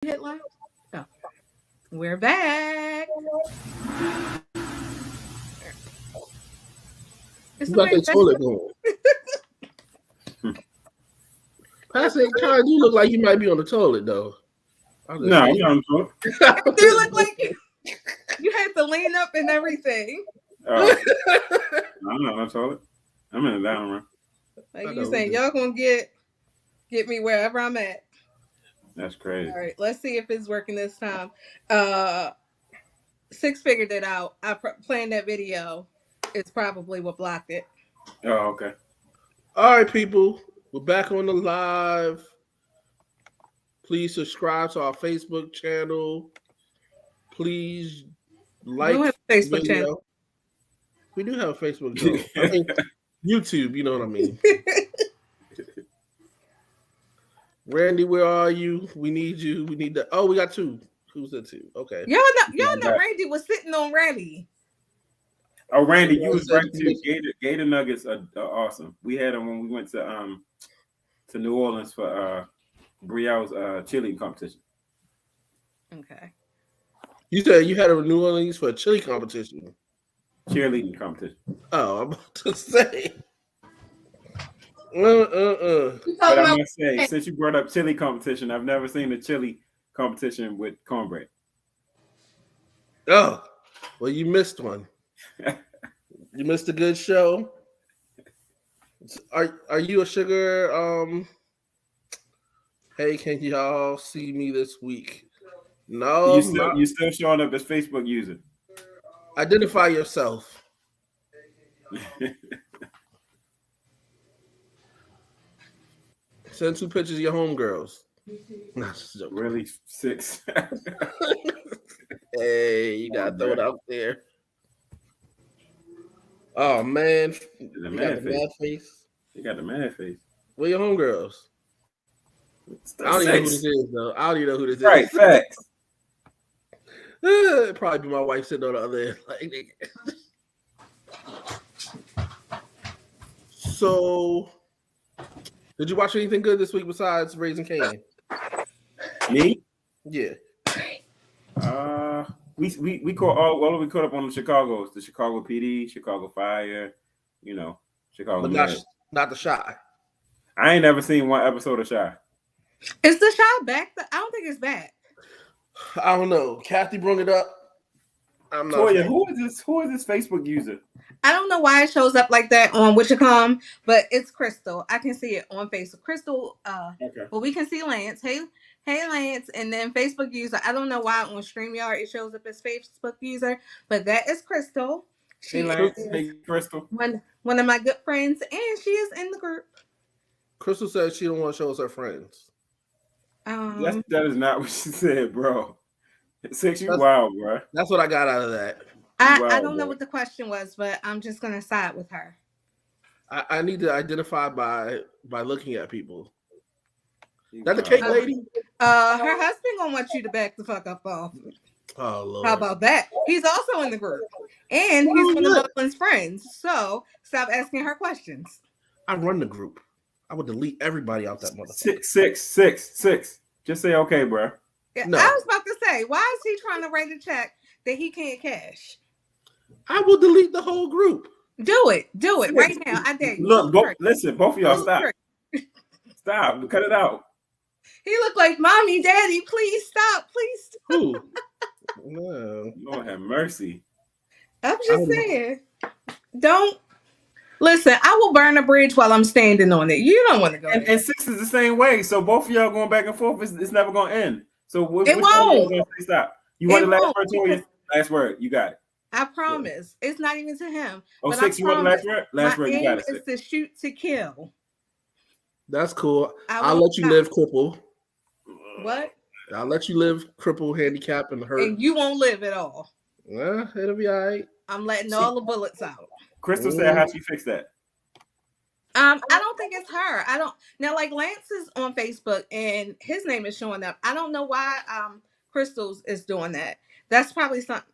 hit live? Oh, we're back. Is You got somebody that toilet going. Pastor, it kind of do look like you might be on the toilet, though. No, I'm not on tour. It do look like you had to lean up and everything. I'm not on toilet. I'm in the dining room. Like you saying, y'all gonna get me wherever I'm at. That's crazy. All right, let's see if it's working this time. Six figured it out. Playing that video is probably what blocked it. Oh, okay. All right, people. We're back on the live. Please subscribe to our Facebook channel. Please like We don't have a Facebook video. channel. We do have a Facebook channel. I mean, YouTube, you know what I mean. Randy, where are you? We need you. We need the. Oh, we got two. Who's the two? Okay. Y'all know Randy was sitting on Randy. Oh, Randy, you was right too. Gator nuggets are awesome. We had them when we went to New Orleans for Brielle's cheerleading competition. Okay. You said you had a New Orleans for a chili competition. Cheerleading competition. Oh, I'm about to say. But I must say, since you brought up chili competition, I've never seen a chili competition with cornbread. Oh, well, you missed one. You missed a good show. Are you a sugar? Hey, can y'all see me this week? No, you still showing up as Facebook user. Identify yourself. Send 2 pictures of your homegirls. Really 6. Hey, you gotta throw it out there. Oh man, you got the mad face. You got the mad face. Where your homegirls? I don't even know who this is, though. I don't even know who this is. Right, facts. It'd probably be my wife sitting on the other end. So, did you watch anything good this week besides Raising Cain? Me? Yeah. We caught all we caught up on the Chicago PD, Chicago Fire, Chicago. But not the Shy. I ain't never seen one episode of Shy. Is the Shy back? I don't think it's back. I don't know. Kathy brought it up. I'm not. Toya, who is this Facebook user? I don't know why it shows up like that on Witchcom, but it's Crystal. I can see it on Facebook. Crystal. Okay. Well, we can see Lance. Hey, Lance, and then Facebook user. I don't know why on StreamYard it shows up as Facebook user, but that is Crystal. Hey, Lance. Hey, Crystal. One of my good friends, and she is in the group. Crystal says she don't want to show us her friends. That is not what she said, bro. Six, you wild, bro. That's what I got out of that. I don't know what the question was, but I'm just gonna side with her. I need to identify by looking at people. That the cake lady? Her husband gonna want you to back the fuck up off. Oh Lord. How about that? He's also in the group. And he's one of Mufflin's friends. So stop asking her questions. I run the group. I would delete everybody out that motherfucker. 6. Just say okay, bro. Yeah, no. I was about to say, why is he trying to write a check that he can't cash? I will delete the whole group. Do it right now. I dare you. Look, listen, both of y'all stop. Stop. Cut it out. He looked like mommy, daddy. Please stop. Who? No. Lord have mercy. I'm just saying. Don't listen. I will burn a bridge while I'm standing on it. You don't want to go. And 6 is the same way. So both of y'all going back and forth. It's never going to end. So it won't. Stop. You want the last word, Toya? Last word. You got it. I promise. Yeah. It's not even to him. Oh, 6, you want the last word? Last word, you got it. My aim is to shoot to kill. That's cool. I'll let you live cripple. What? I'll let you live cripple, handicap, and hurt. And you won't live at all. Yeah, it'll be all right. I'm letting all the bullets out. Crystal said, "How she fix that?" I don't think it's her. I don't now. Like Lance is on Facebook and his name is showing up. I don't know why. Crystal's is doing that. That's probably something.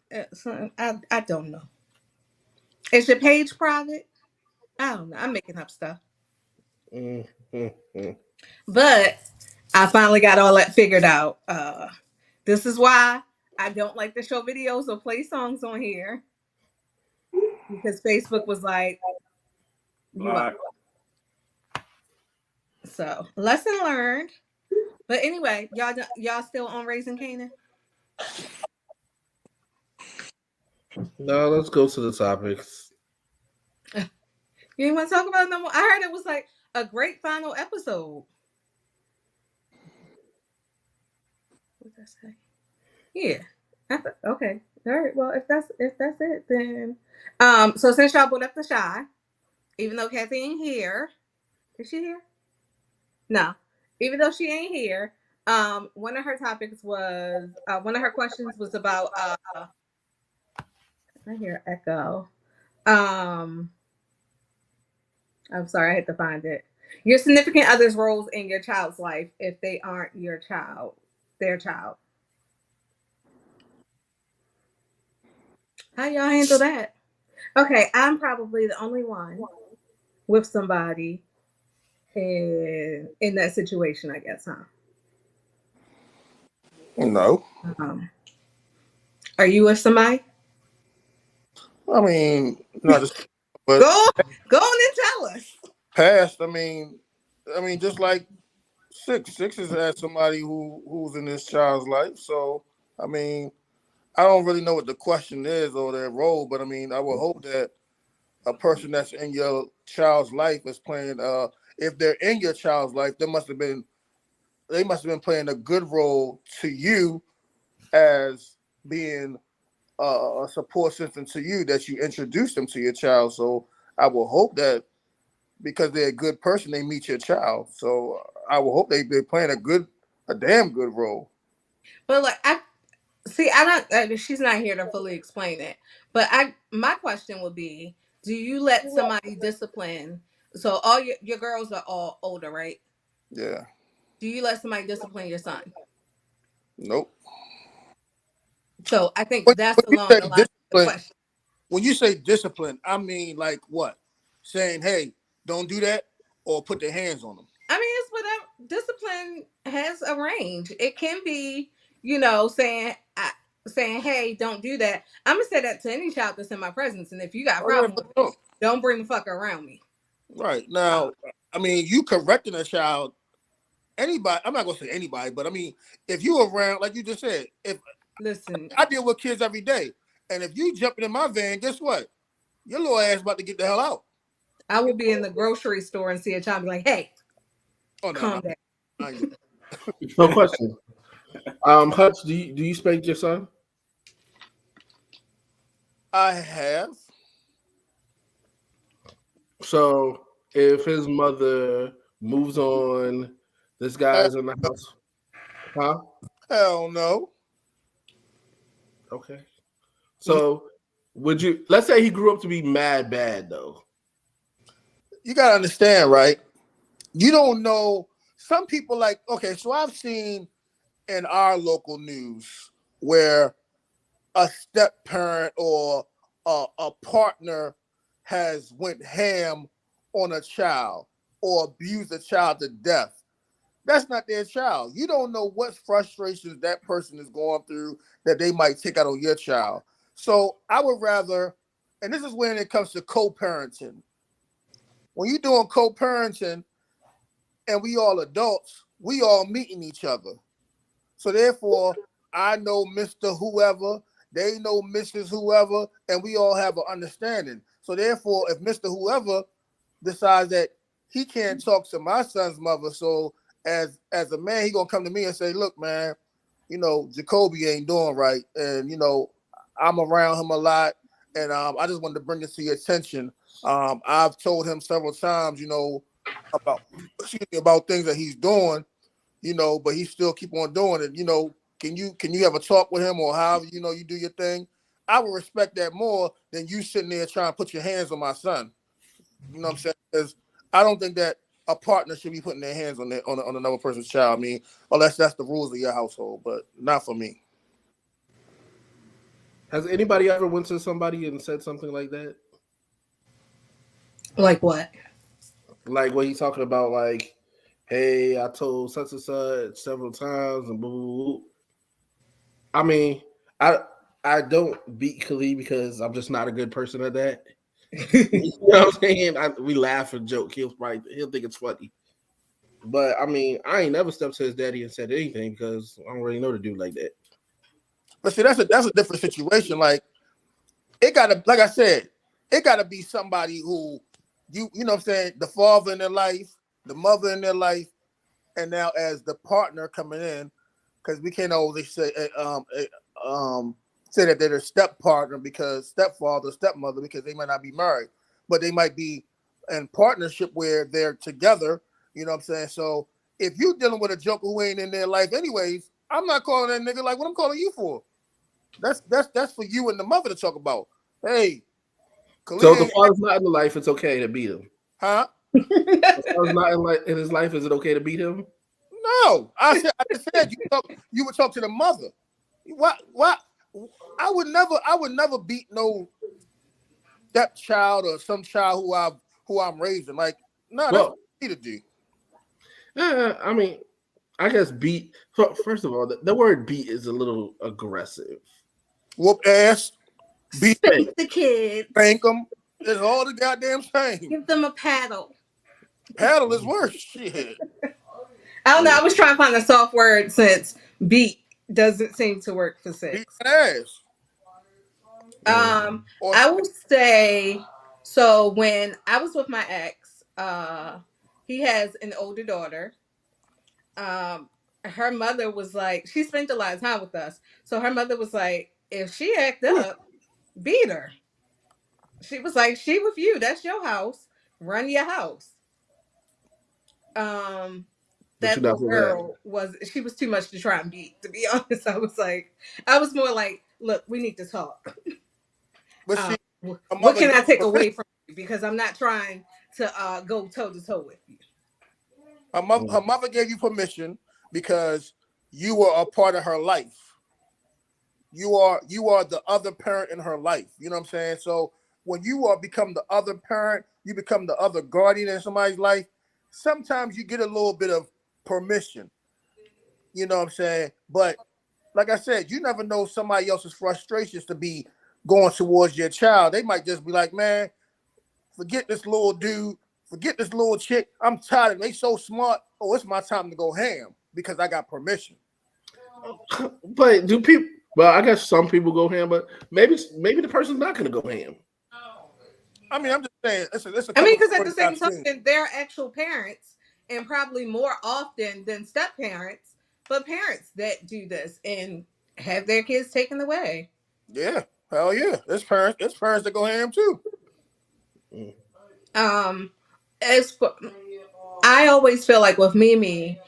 I don't know. Is your page private? I don't know. I'm making up stuff. Mm-hmm. But I finally got all that figured out. This is why I don't like to show videos or play songs on here, because Facebook was like, you up. Block. So lesson learned. But anyway, y'all still on Raising Canaan? No, let's go to the topics. You didn't want to talk about it no more? I heard it was like a great final episode. What did I say? Yeah. Okay. All right. Well, if that's it, then so since y'all put up the Shy, even though Kathy ain't here, is she here? No. Even though she ain't here, one of her topics was one of her questions was about I hear echo. Um I'm sorry, I had to find it. Your significant other's roles in your child's life if they aren't your child, their child. How y'all handle that? Okay, I'm probably the only one with somebody in that situation, I guess, huh? No, Um, are you with somebody? I mean not just, but Go go on and tell us. past. I mean, just like six has had somebody who's in this child's life. So I mean, I don't really know what the question is or their role, but I mean, I would hope that a person that's in your child's life is playing. If they're in your child's life, they must have been playing a good role to you as being a support system to you, that you introduce them to your child. So I will hope that because they're a good person, they meet your child. So I will hope they're playing a damn good role. But like I see, I don't. She's not here to fully explain it. But my question would be: do you let somebody discipline? So all your girls are all older, right? Yeah. Do you let somebody discipline your son? Nope. So I think When, that's when you along say the line of the discipline, question. I mean like what? Saying, hey, don't do that, or put their hands on them. I mean, it's whatever. Discipline has a range. It can be, saying, "Hey, don't do that." I'm gonna say that to any child that's in my presence, and if you got a Oh yeah, problem for with it, sure. don't bring the fucker around me. Right. Uh, Now, I mean, you correcting a child, anybody, I'm not gonna say anybody, but I mean, if you around, like you just said, if listen, I deal with kids every day, and if you jumping in my van, guess what? Your little ass about to get the hell out. I will be in the grocery store and see a child and be like, "Hey, Oh no, no, calm down." I ain't- No question. Hutch, do you spank your son? I have. So if his mother moves on, this Hell, guy's in the house, huh? hell no. Okay. So would you? Let's say he grew up to be mad bad though. You gotta understand, right? You don't know. Some people like, okay, so I've seen in our local news where a step parent or a partner has went ham on a child or abused a child to death. That's not their child. You don't know what frustrations that person is going through that they might take out on your child. So I would rather, and this is when it comes to co-parenting. When you're doing co-parenting and we all adults, we all meeting each other. So therefore, I know Mr. Whoever, they know Mrs. Whoever, and we all have an understanding. So therefore, if Mr. Whoever decides that he can't talk to my son's mother, so as a man, he gonna come to me and say, "Look, man, Jacoby ain't doing right, and I'm around him a lot, and I just wanted to bring it to your attention. I've told him several times, about about things that he's doing." But he still keep on doing it. Can you have a talk with him or however you do your thing? I would respect that more than you sitting there trying to put your hands on my son. You know what I'm saying? Because I don't think that a partner should be putting their hands on another person's child. I mean, unless that's the rules of your household, but not for me. Has anybody ever went to somebody and said something like that? Like what? Like what he's talking about, like hey, I told such and such several times and boo boo boo. I mean, I don't beat Khalid because I'm just not a good person at that. You know what I'm saying? We laugh and joke. He'll think it's funny. But I mean, I ain't never stepped to his daddy and said anything because I don't really know the dude like that. But see, that's a different situation. Like it gotta, like I said, it gotta be somebody who you know what I'm saying, the father in their life, the mother in their life, and now as the partner coming in, because we can't always say say that they're their step partner because stepfather, stepmother, because they might not be married, but they might be in partnership where they're together. You know what I'm saying? So if you dealing with a joker who ain't in their life anyways, I'm not calling that nigga like what I'm calling you for. That's for you and the mother to talk about. Hey, Khalid, so if the father's not in the life, it's okay to beat him. huh? If the father's not in his life, is it okay to beat him? No, I just said you would talk to the mother. What? I would never beat no stepchild or some child who I'm raising. Like, no, that's what you need to do. I mean, I guess beat. First of all, the word beat is a little aggressive. Whoop ass, beat the kid. spank them. It's all the goddamn same. Give them a paddle. Paddle is worse. Shit. I don't know. I was trying to find a soft word since beat doesn't seem to work for sex. Beat ass. I will say, so when I was with my ex, he has an older daughter. Her mother was like, she spent a lot of time with us. So her mother was like, if she act up, beat her. She was like, she with you. That's your house. Run your house. That little girl she was too much to try and beat, to be honest. I was more like, look, we need to talk. But see, what can I take away from you? Because I'm not trying to go toe to toe with you. Her mother gave you permission because you were a part of her life. You are the other parent in her life. You know what I'm saying? So when you become the other parent, you become the other guardian in somebody's life. Sometimes you get a little bit of permission. You know what I'm saying? But like I said, you never know somebody else's frustrations to be going towards your child. They might just be like, man, forget this little dude, forget this little chick. I'm tired of them. They so smart. Oh, it's my time to go ham because I got permission. But do people? Well, I guess some people go ham, but maybe the person's not going to go ham. I mean, I'm just saying. It's I mean, because at the same time, they're actual parents, and probably more often than step parents, but parents that do this and have their kids taken away. Yeah, hell yeah. It's parents that go ham too. As for, I always feel like with Mimi,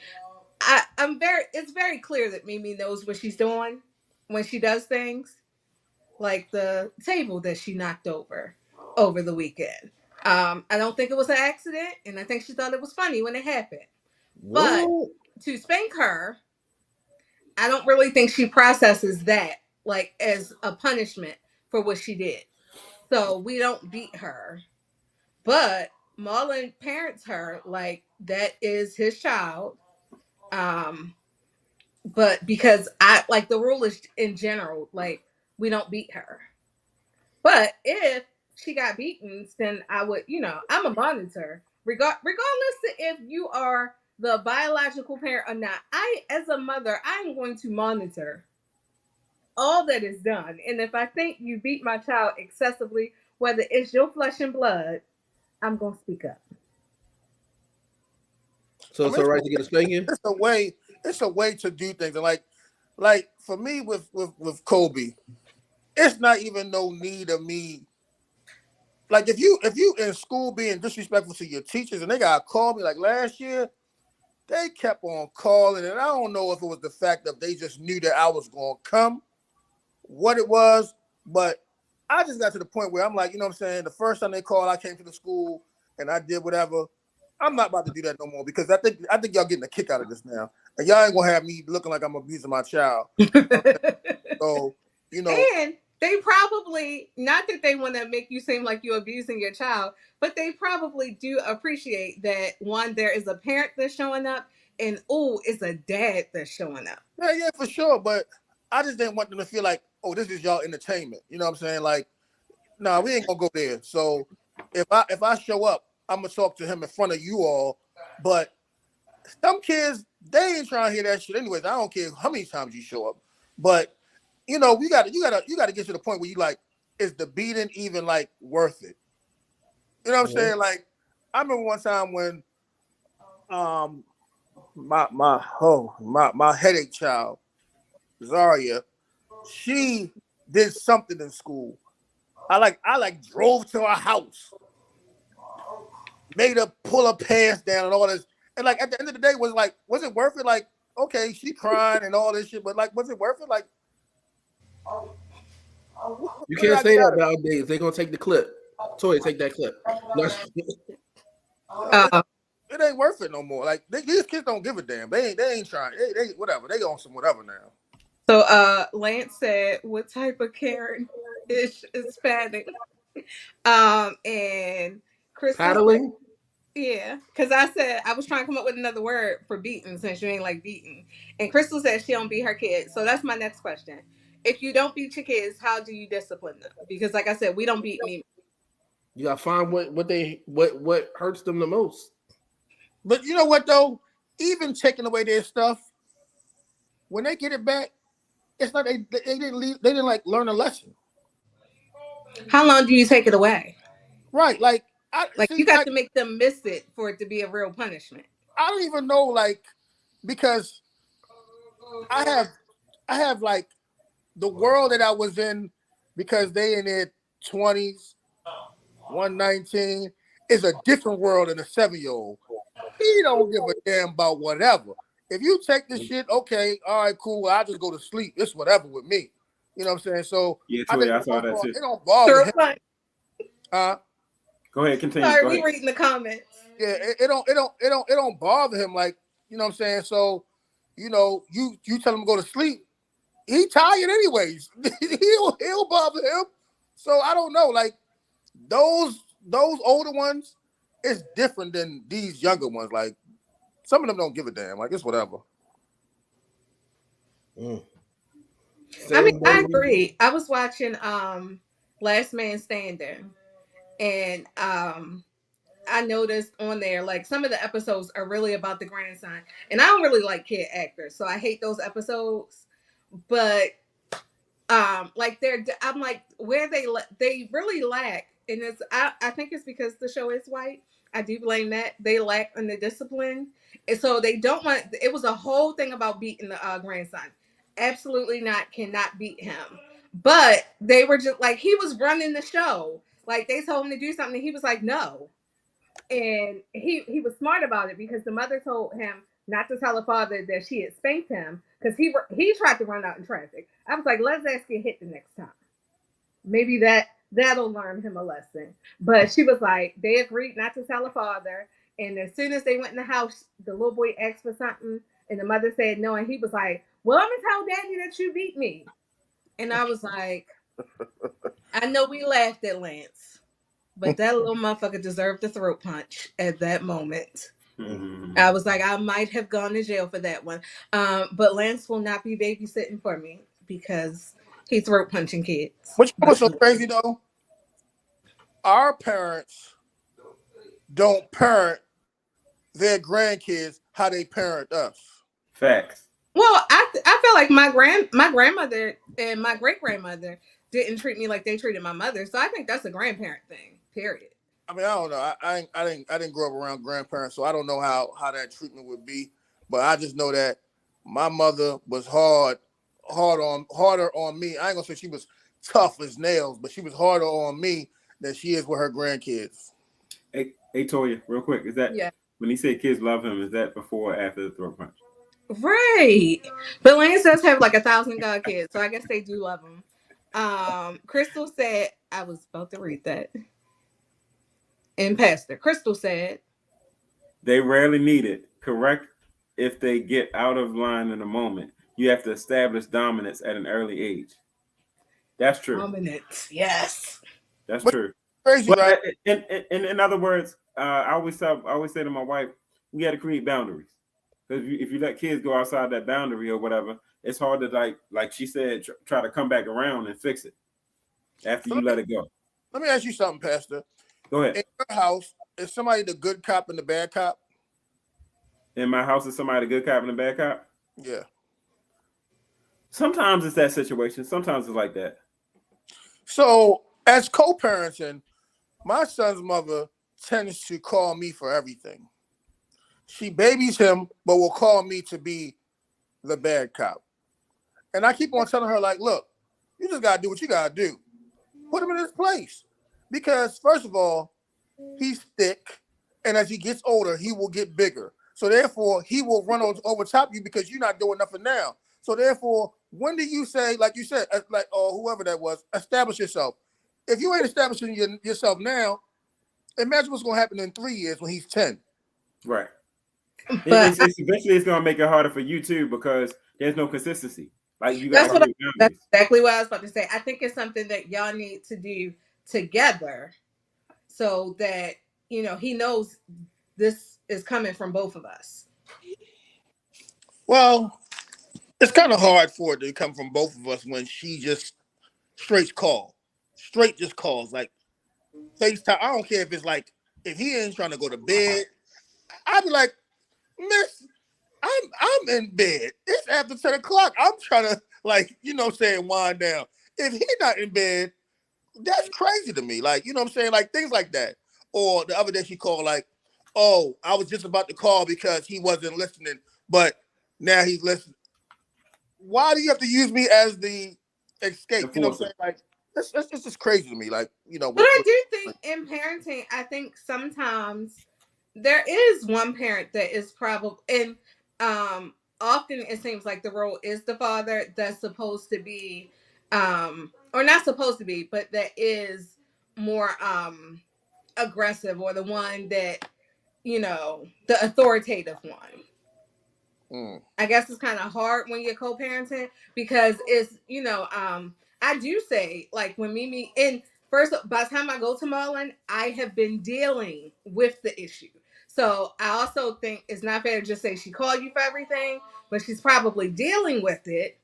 it's very clear that Mimi knows what she's doing when she does things, like the table that she knocked over the weekend. I don't think it was an accident, and I think she thought it was funny when it happened. But to spank her, I don't really think she processes that like as a punishment for what she did. So we don't beat her. But Marlon parents her like that is his child. But because I like the rule is in general, like we don't beat her. But if she got beaten, then I would, I'm a monitor. Regardless of if you are the biological parent or not, as a mother, I'm going to monitor all that is done. And if I think you beat my child excessively, whether it's your flesh and blood, I'm going to speak up. So it's all right to get a spanking? It's a way to do things. And like for me with Kobe, it's not even no need of me. Like if you in school being disrespectful to your teachers and they gotta call me, like last year, they kept on calling, and I don't know if it was the fact that they just knew that I was gonna come, what it was, but I just got to the point where I'm like, you know what I'm saying? The first time they called, I came to the school and I did whatever. I'm not about to do that no more because I think y'all getting a kick out of this now. And y'all ain't gonna have me looking like I'm abusing my child. So, And they probably, not that they want to make you seem like you're abusing your child, but they probably do appreciate that one, there is a parent that's showing up, and oh, it's a dad that's showing up. Yeah, for sure. But I just didn't want them to feel like, oh, this is y'all entertainment. You know what I'm saying? Like, nah, we ain't gonna go there. So if I show up, I'm gonna talk to him in front of you all. But some kids, they ain't trying to hear that shit anyways. I don't care how many times you show up. But you know, you gotta get to the point where you like, is the beating even like worth it? You know what I'm saying? Like, I remember one time when my headache child, Zaria, she did something in school. I drove to her house, made her pull her pants down and all this. And like at the end of the day, was it worth it? Like, okay, she crying and all this shit, but like, was it worth it? Like, You can't say that nowadays. They're gonna take the clip. Toy, take that clip. It ain't worth it no more. Like these kids don't give a damn. They ain't trying. They whatever. They on some whatever now. So Lance said, what type of Karen is padding? And Crystal Paddling? said, yeah, because I said I was trying to come up with another word for beating since you ain't like beating. And Crystal said she don't beat her kids. So that's my next question. If you don't beat your kids, how do you discipline them? Because like I said, we don't beat me. You gotta find what hurts them the most. But you know what though? Even taking away their stuff, when they get it back, it's like they didn't leave. They didn't like learn a lesson. How long do you take it away? Right, like you got to make them miss it for it to be a real punishment. I don't even know, like, because I have like the world that I was in, because they in their 20s, 119 is a different world than a 7-year-old. He don't give a damn about whatever. If you take the shit, okay, all right, cool. I'll just go to sleep. It's whatever with me. You know what I'm saying? So yeah, I saw that too. It don't bother him. Go ahead, continue. Sorry, we reading the comments. Yeah, it don't bother him. Like, you know what I'm saying? So, you know, you tell him to go to sleep. He tired anyways. he'll bother him. So I don't know. Like those older ones, it's different than these younger ones. Like some of them don't give a damn. Like it's whatever. I mean, I agree. I was watching Last Man Standing, and I noticed on there, like, some of the episodes are really about the grandson, and I don't really like kid actors, so I hate those episodes. But like I'm like, where they really lack, and I think it's because the show is white. I do blame that. They lack in the discipline, and so they don't want. It was a whole thing about beating the grandson. Absolutely not, cannot beat him. But they were just like, he was running the show. Like, they told him to do something, and he was like, no. And he was smart about it, because the mother told him not to tell the father that she had spanked him, because he tried to run out in traffic. I was like, let's ask get hit the next time. Maybe that'll learn him a lesson. But she was like, they agreed not to tell the father. And as soon as they went in the house, the little boy asked for something, and the mother said no. And he was like, well, I'm gonna tell daddy that you beat me. And I was like, I know we laughed at Lance, but that little motherfucker deserved the throat punch at that moment. Mm-hmm. I was like, I might have gone to jail for that one. But Lance will not be babysitting for me, because he throat punching kids. Which was so crazy though? Our parents don't parent their grandkids how they parent us. Facts. Well, I feel like my grandmother and my great grandmother didn't treat me like they treated my mother, so I think that's a grandparent thing. Period. I mean, I don't know. I didn't grow up around grandparents, so I don't know how that treatment would be. But I just know that my mother was harder on me. I ain't gonna say she was tough as nails, but she was harder on me than she is with her grandkids. Hey Toya, real quick, is that when he said kids love him, is that before or after the throat punch? Right. But Lance does have like 1,000 godkids, so I guess they do love him. Crystal said, I was about to read that. And Pastor Crystal said, they rarely need it. Correct. If they get out of line in a moment, you have to establish dominance at an early age. That's true. Dominance. Yes. That's But true. crazy, But right? in other words, I always say to my wife, we got to create boundaries. Because if you let kids go outside that boundary or whatever, it's hard to like she said, try to come back around and fix it after you let it go. Let me ask you something, Pastor. Go ahead. In your house, is somebody the good cop and the bad cop? In my house, is somebody a good cop and a bad cop? Yeah. Sometimes it's that situation. Sometimes it's like that. So, as co-parenting, my son's mother tends to call me for everything. She babies him, but will call me to be the bad cop. And I keep on telling her, like, look, you just gotta do what you gotta do. Put him in his place. Because first of all, he's thick, and as he gets older, he will get bigger. So therefore, he will run over top you because you're not doing nothing now. So therefore, when do you say, like you said, or whoever that was, establish yourself? If you ain't establishing yourself now, imagine what's gonna happen in 3 years when he's 10. Right. But It's eventually it's gonna make it harder for you too because there's no consistency. Like you that's got what to that's exactly what I was about to say. I think it's something that y'all need to do together so that he knows this is coming from both of us. Well, it's kind of hard for it to come from both of us when she just straight just calls like FaceTime. I don't care if it's like if he ain't trying to go to bed, I'd be like, Miss, I'm in bed. It's after 10 o'clock. I'm trying to wind down. If he's not in bed, that's crazy to me. Like, you know what I'm saying? Like things like that. Or the other day she called like, oh, I was just about to call because he wasn't listening, but now he's listening. Why do you have to use me as the escape? You know what I'm saying? Like, it's just crazy to me. Like, But I do think in parenting, I think sometimes there is one parent that is probably, and often it seems like the role is the father that's supposed to be, or not supposed to be, but that is more aggressive, or the one that, the authoritative one. I guess it's kind of hard when you're co-parenting because it's, I do say, like, when Mimi, and first, by the time I go to Marlon, I have been dealing with the issue. So I also think it's not fair to just say she called you for everything, but she's probably dealing with it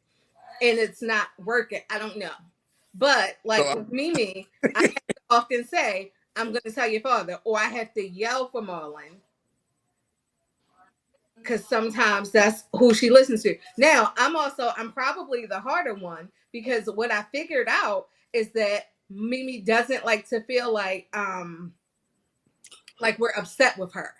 and it's not working. I don't know. But like with Mimi, I have to often say, I'm going to tell your father, or I have to yell for Marlon because sometimes that's who she listens to. Now, I'm probably the harder one because what I figured out is that Mimi doesn't like to feel like we're upset with her.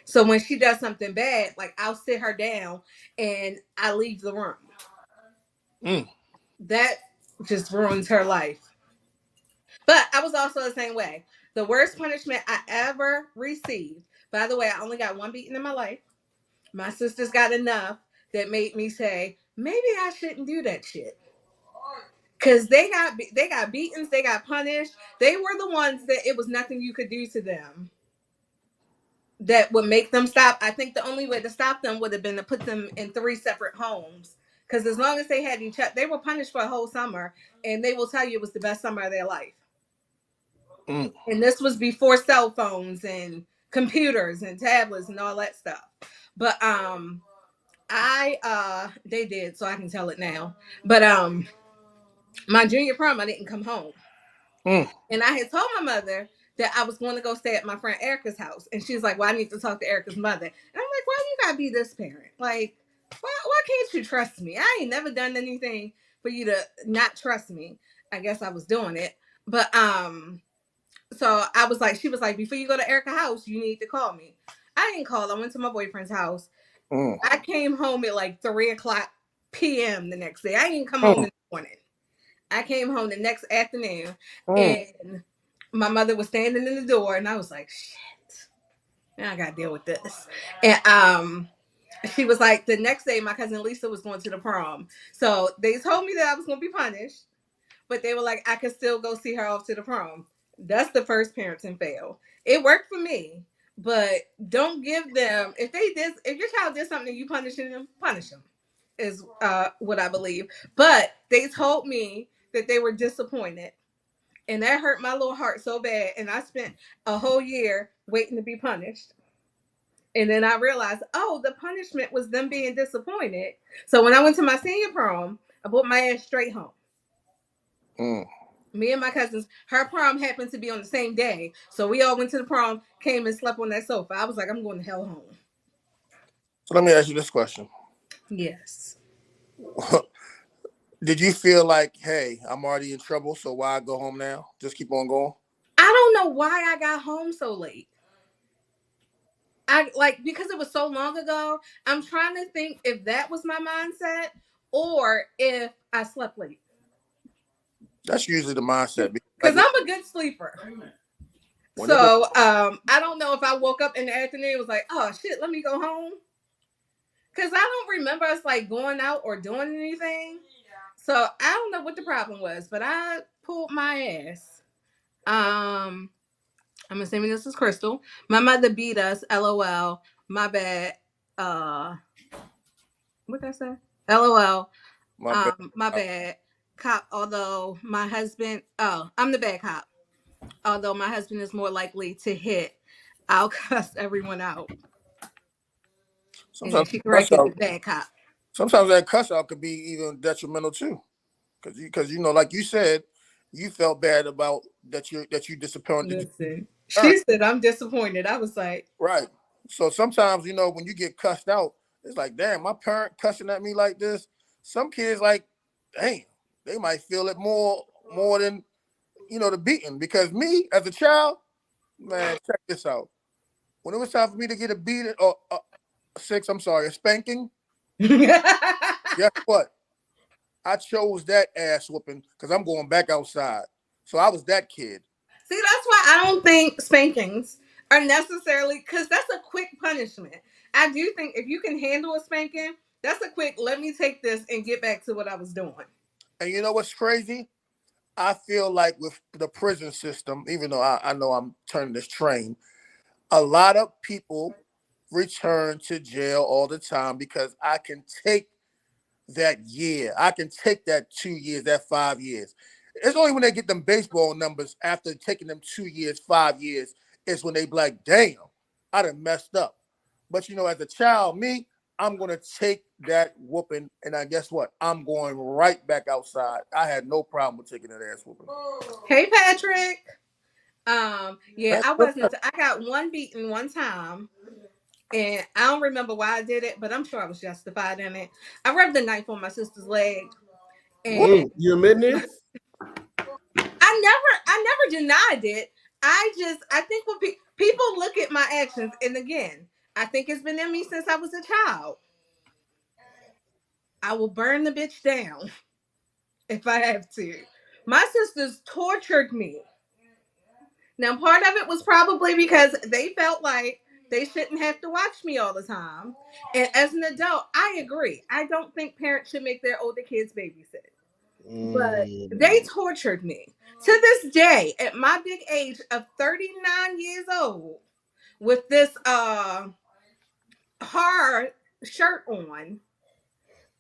So when she does something bad, like I'll sit her down and I leave the room. That just ruins her life. But I was also the same way. The worst punishment I ever received, by the way, I only got one beating in my life. My sisters got enough that made me say, maybe I shouldn't do that shit. Cause they got beatings, they got punished. They were the ones that it was nothing you could do to them that would make them stop. I think the only way to stop them would have been to put them in 3 separate homes. Because as long as they had each other, they were punished for a whole summer, and they will tell you it was the best summer of their life. And this was before cell phones and computers and tablets and all that stuff. But they did, so I can tell it now. But my junior prom, I didn't come home. And I had told my mother that I was going to go stay at my friend Erica's house. And she's like, well, I need to talk to Erica's mother. And I'm like, why you gotta be this parent? Like, why can't you trust me? I ain't never done anything for you to not trust me. I guess I was doing it. But so I was like, she was like, before you go to Erica's house, you need to call me. I didn't call. I went to my boyfriend's house. I came home at like 3:00 p.m. the next day. I didn't come home in the morning. I came home the next afternoon, and my mother was standing in the door, and I was like, shit, now I gotta deal with this. And she was like, the next day, my cousin Lisa was going to the prom. So they told me that I was gonna be punished, but they were like, I could still go see her off to the prom. That's the first parenting fail. It worked for me, but don't give them, if your child did something and you punishing them, punish them. is what I believe. But they told me that they were disappointed. And that hurt my little heart so bad. And I spent a whole year waiting to be punished. And then I realized, oh, the punishment was them being disappointed. So when I went to my senior prom, I brought my ass straight home. Me and my cousins, her prom happened to be on the same day. So we all went to the prom, came and slept on that sofa. I was like, I'm going to hell home. So let me ask you this question. Yes. Did you feel like, hey, I'm already in trouble, so why go home now? Just keep on going? I don't know why I got home so late. Because it was so long ago, I'm trying to think if that was my mindset or if I slept late. That's usually the mindset. Because I'm a good sleeper. So I don't know if I woke up in the afternoon and was like, oh shit, let me go home. Because I don't remember us like going out or doing anything. So I don't know what the problem was, but I pulled my ass. I'm assuming this is Crystal. My mother beat us. LOL. My bad. What did I say? LOL. My bad. Cop. Although my husband. Oh, I'm the bad cop. Although my husband is more likely to hit, I'll cuss everyone out. Sometimes she corrected the bad cop. Sometimes that cuss out could be even detrimental too, because you know, like you said, you felt bad about that you disappointed. Listen, she said I'm disappointed. I was like, right. So sometimes, you know, when you get cussed out, it's like, damn, my parent cussing at me like this. Some kids like, damn, they might feel it more than, you know, the beating. Because me as a child, man, check this out. When it was time for me to get a beating or a spanking. Guess what? I chose that ass whooping because I'm going back outside. So I was that kid. See, that's why I don't think spankings are necessarily, because that's a quick punishment. I do think if you can handle a spanking, that's a quick, let me take this and get back to what I was doing. And you know what's crazy? I feel like with the prison system, even though I know I'm turning this train, a lot of people return to jail all the time because I can take that year. I can take that 2 years, that 5 years. It's only when they get them baseball numbers after taking them 2 years, 5 years, is when they be like, damn, I done messed up. But, you know, as a child, me, I'm going to take that whooping, and I guess what? I'm going right back outside. I had no problem with taking that ass whooping. Hey, Patrick. Yeah, I got one beaten one time, and I don't remember why I did it, but I'm sure I was justified in it. I rubbed the knife on my sister's leg. And you admitting it? I never denied it. I think when people look at my actions, and again, I think it's been in me since I was a child. I will burn the bitch down if I have to. My sisters tortured me. Now, part of it was probably because they felt like they shouldn't have to watch me all the time. And as an adult, I agree. I don't think parents should make their older kids babysit. But they tortured me. To this day, at my big age of 39 years old, with this hard shirt on,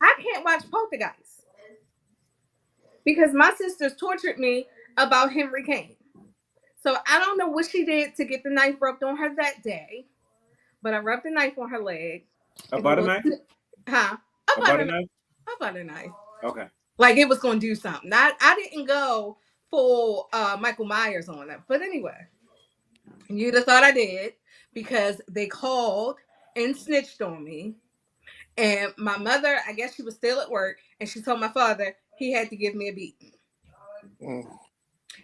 I can't watch Poltergeist. Because my sisters tortured me about Henry Kane. So I don't know what she did to get the knife rubbed on her that day, but I rubbed the knife on her leg. A butter knife? Huh? A butter knife? A butter knife. Okay. Like it was going to do something. I didn't go full Michael Myers on it. But anyway, you'd have thought I did because they called and snitched on me. And my mother, I guess she was still at work, and she told my father he had to give me a beating.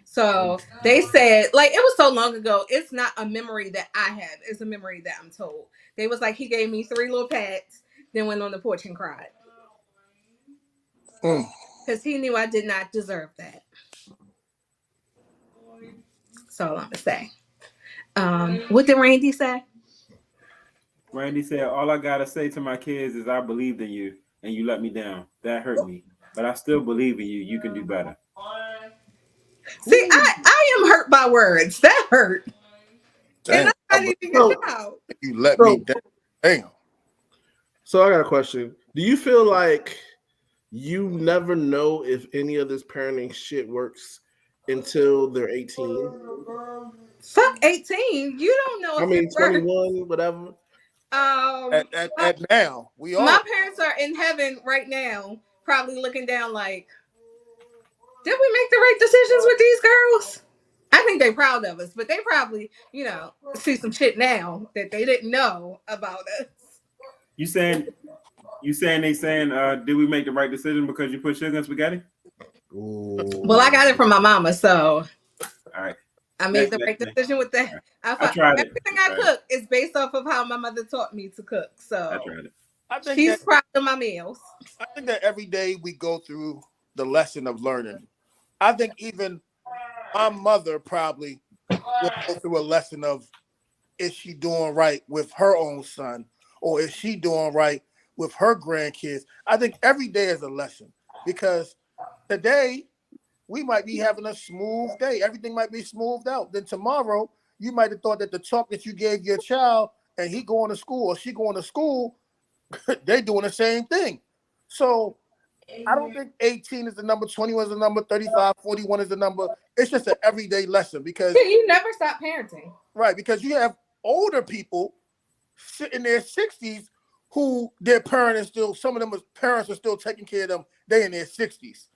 So they said, like, it was so long ago, it's not a memory that I have. It's a memory that I'm told. They was like, he gave me 3 little pats, then went on the porch and cried. Because he knew I did not deserve that. That's all I'm going to say. What did Randy say? Randy said, all I got to say to my kids is I believed in you, and you let me down. That hurt me. But I still believe in you. You can do better. See, I am hurt by words. That hurt. Damn. And I'm not even a child. You let me down. Damn. So I got a question. Do you feel like you never know if any of this parenting shit works until they're 18? Fuck 18. You don't know I if it mean, works. 21, whatever. Um, At now, we my are. parents are in heaven right now, probably looking down like, did we make the right decisions with these girls? I think they're proud of us, but they probably, see some shit now that they didn't know about us. You saying did we make the right decision because you put sugar in spaghetti? Well, I got it from my mama, so All right. I made the right decision with that. I tried it. Everything I cook is based off of how my mother taught me to cook. I So tried it. I think she's proud of my meals. I think that every day we go through the lesson of learning. I think even my mother probably will go through a lesson of, is she doing right with her own son, or is she doing right with her grandkids? I think every day is a lesson, because today we might be having a smooth day. Everything might be smoothed out. Then tomorrow you might have thought that the talk that you gave your child and he going to school or she going to school, they doing the same thing. So I don't think 18 is the number, 21 is the number, 35, 41 is the number. It's just an everyday lesson, because You never stop parenting. right, because you have older people sitting in their 60s who their parents are still, some of them parents are still taking care of them. They in their 60s.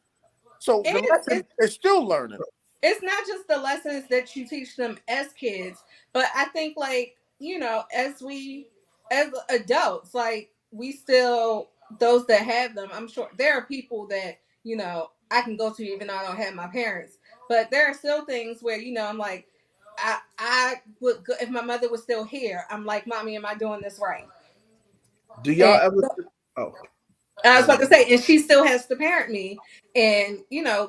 So the lesson is still learning. It's not just the lessons that you teach them as kids, but I think as adults, like we still, those that have them, I'm sure there are people that, I can go to even though I don't have my parents. But there are still things where, I'm like, I would go, if my mother was still here, I'm like, Mommy, am I doing this right? Do y'all ever? Oh, I was about to say, and she still has to parent me and,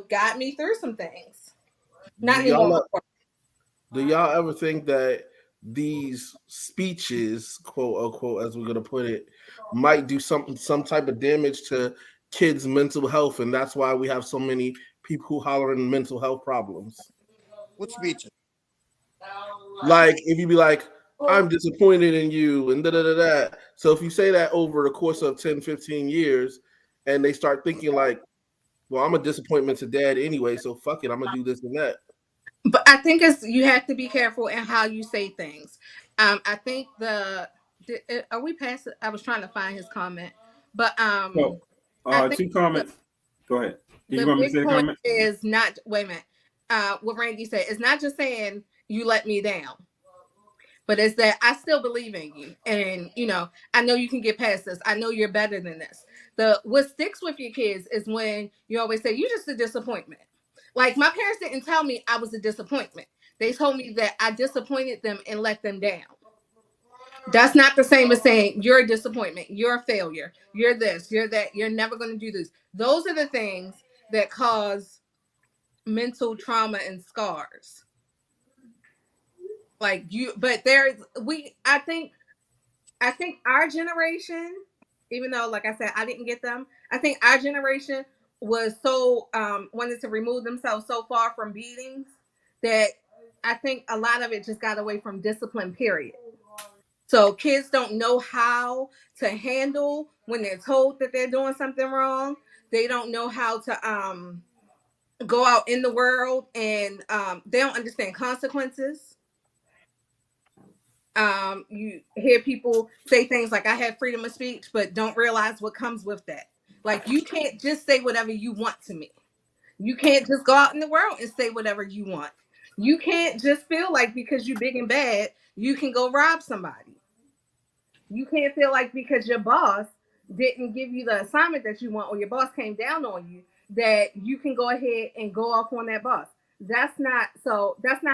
guide me through some things. Not anymore. Do y'all ever think that these speeches, quote unquote, as we're gonna put it, might do some type of damage to kids' mental health, and that's why we have so many people who hollering mental health problems? What speeches? Like if you be like, I'm disappointed in you, and da da da da. So if you say that over the course of 10, 15 years, and they start thinking like, well, I'm a disappointment to dad anyway, so fuck it, I'm gonna do this and that. But I think you have to be careful in how you say things. I think are we past it? I was trying to find his comment, but So, two comments. Go ahead. Did you want me to say a comment? Is not, wait a minute. What Randy said is not just saying you let me down, but it's that I still believe in you, and I know you can get past this. I know you're better than this. What sticks with your kids is when you always say you're just a disappointment. Like my parents didn't tell me I was a disappointment. They told me that I disappointed them and let them down. That's not the same as saying you're a disappointment, you're a failure, you're this, you're that, you're never going to do this. Those are the things that cause mental trauma and scars. Like but I think our generation, even though, like I said, I didn't get them, I think our generation was so wanted to remove themselves so far from beatings that I think a lot of it just got away from discipline, period. So kids don't know how to handle when they're told that they're doing something wrong. They don't know how to go out in the world, and they don't understand consequences. You hear people say things like, I have freedom of speech, but don't realize what comes with that. Like, you can't just say whatever you want to me. You can't just go out in the world and say whatever you want. You can't just feel like because you're big and bad, you can go rob somebody. You can't feel like because your boss didn't give you the assignment that you want, or your boss came down on you, that you can go ahead and go off on that boss. That's not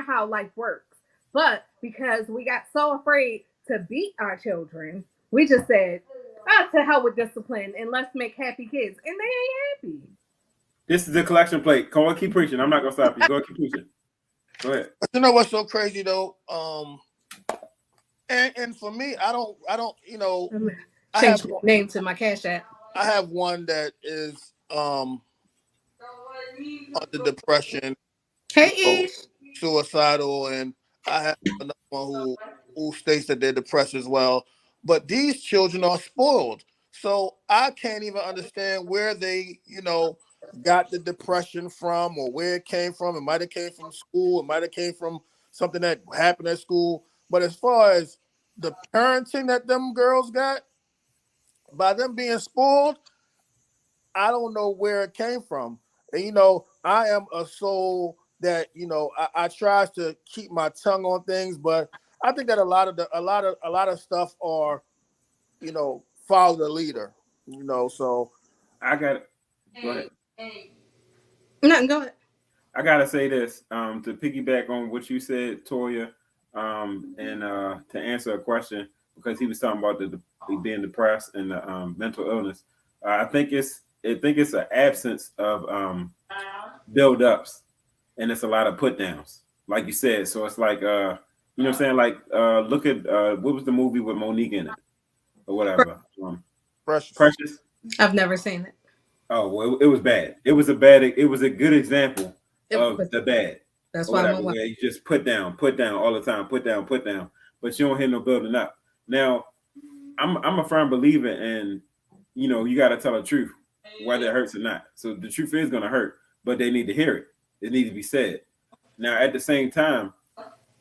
how life works. But because we got so afraid to beat our children, we just said, to hell with discipline and let's make happy kids. And they ain't happy. This is the collection plate. Go on, keep preaching. I'm not gonna stop you. Go keep preaching. Go ahead. You know what's so crazy though? And for me, I don't, Change my name to my Cash App. I have one that is under depression, Hey, suicidal, and I have another one who states that they're depressed as well. But these children are spoiled. So I can't even understand where they, got the depression from or where it came from. It might have came from school. It might have came from something that happened at school. But as far as the parenting that them girls got, by them being spoiled, I don't know where it came from. And I am a soul that I try to keep my tongue on things, but I think that a lot of stuff are follow the leader. So I got it. Go ahead. Nothing. Go ahead. I gotta say this to piggyback on what you said, Toya, and to answer a question because he was talking about the being depressed and the mental illness. I think it's an absence of build ups, and it's a lot of put downs, like you said. So it's like you know what I'm saying? Like look at what was the movie with Monique in it or whatever. Precious. I've never seen it. Oh well, it was bad. It was a good example of the bad. That's why I'm where you just put down all the time, put down, but you don't hear no building up. Now, I'm a firm believer in, you got to tell the truth, whether it hurts or not. So the truth is gonna hurt, but they need to hear it. It needs to be said. Now, at the same time,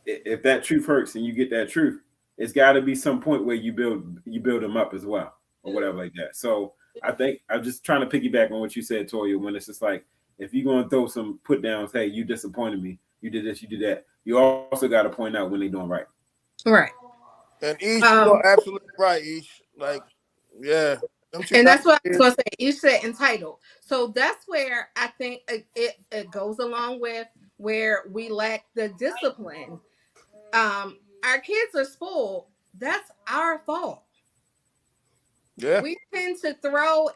if that truth hurts and you get that truth, it's got to be some point where you build them up as well, or whatever like that. So I think I'm just trying to piggyback on what you said, Toya, when it's just like, if you're going to throw some put downs, hey, you disappointed me. You did this, you did that. You also got to point out when they're doing right. Right. And you're absolutely right, Ish. Like, yeah. And that's what I was going to say. You said entitled. So that's where I think it goes along with where we lack the discipline. Our kids are spoiled. That's our fault. Yeah. We tend to throw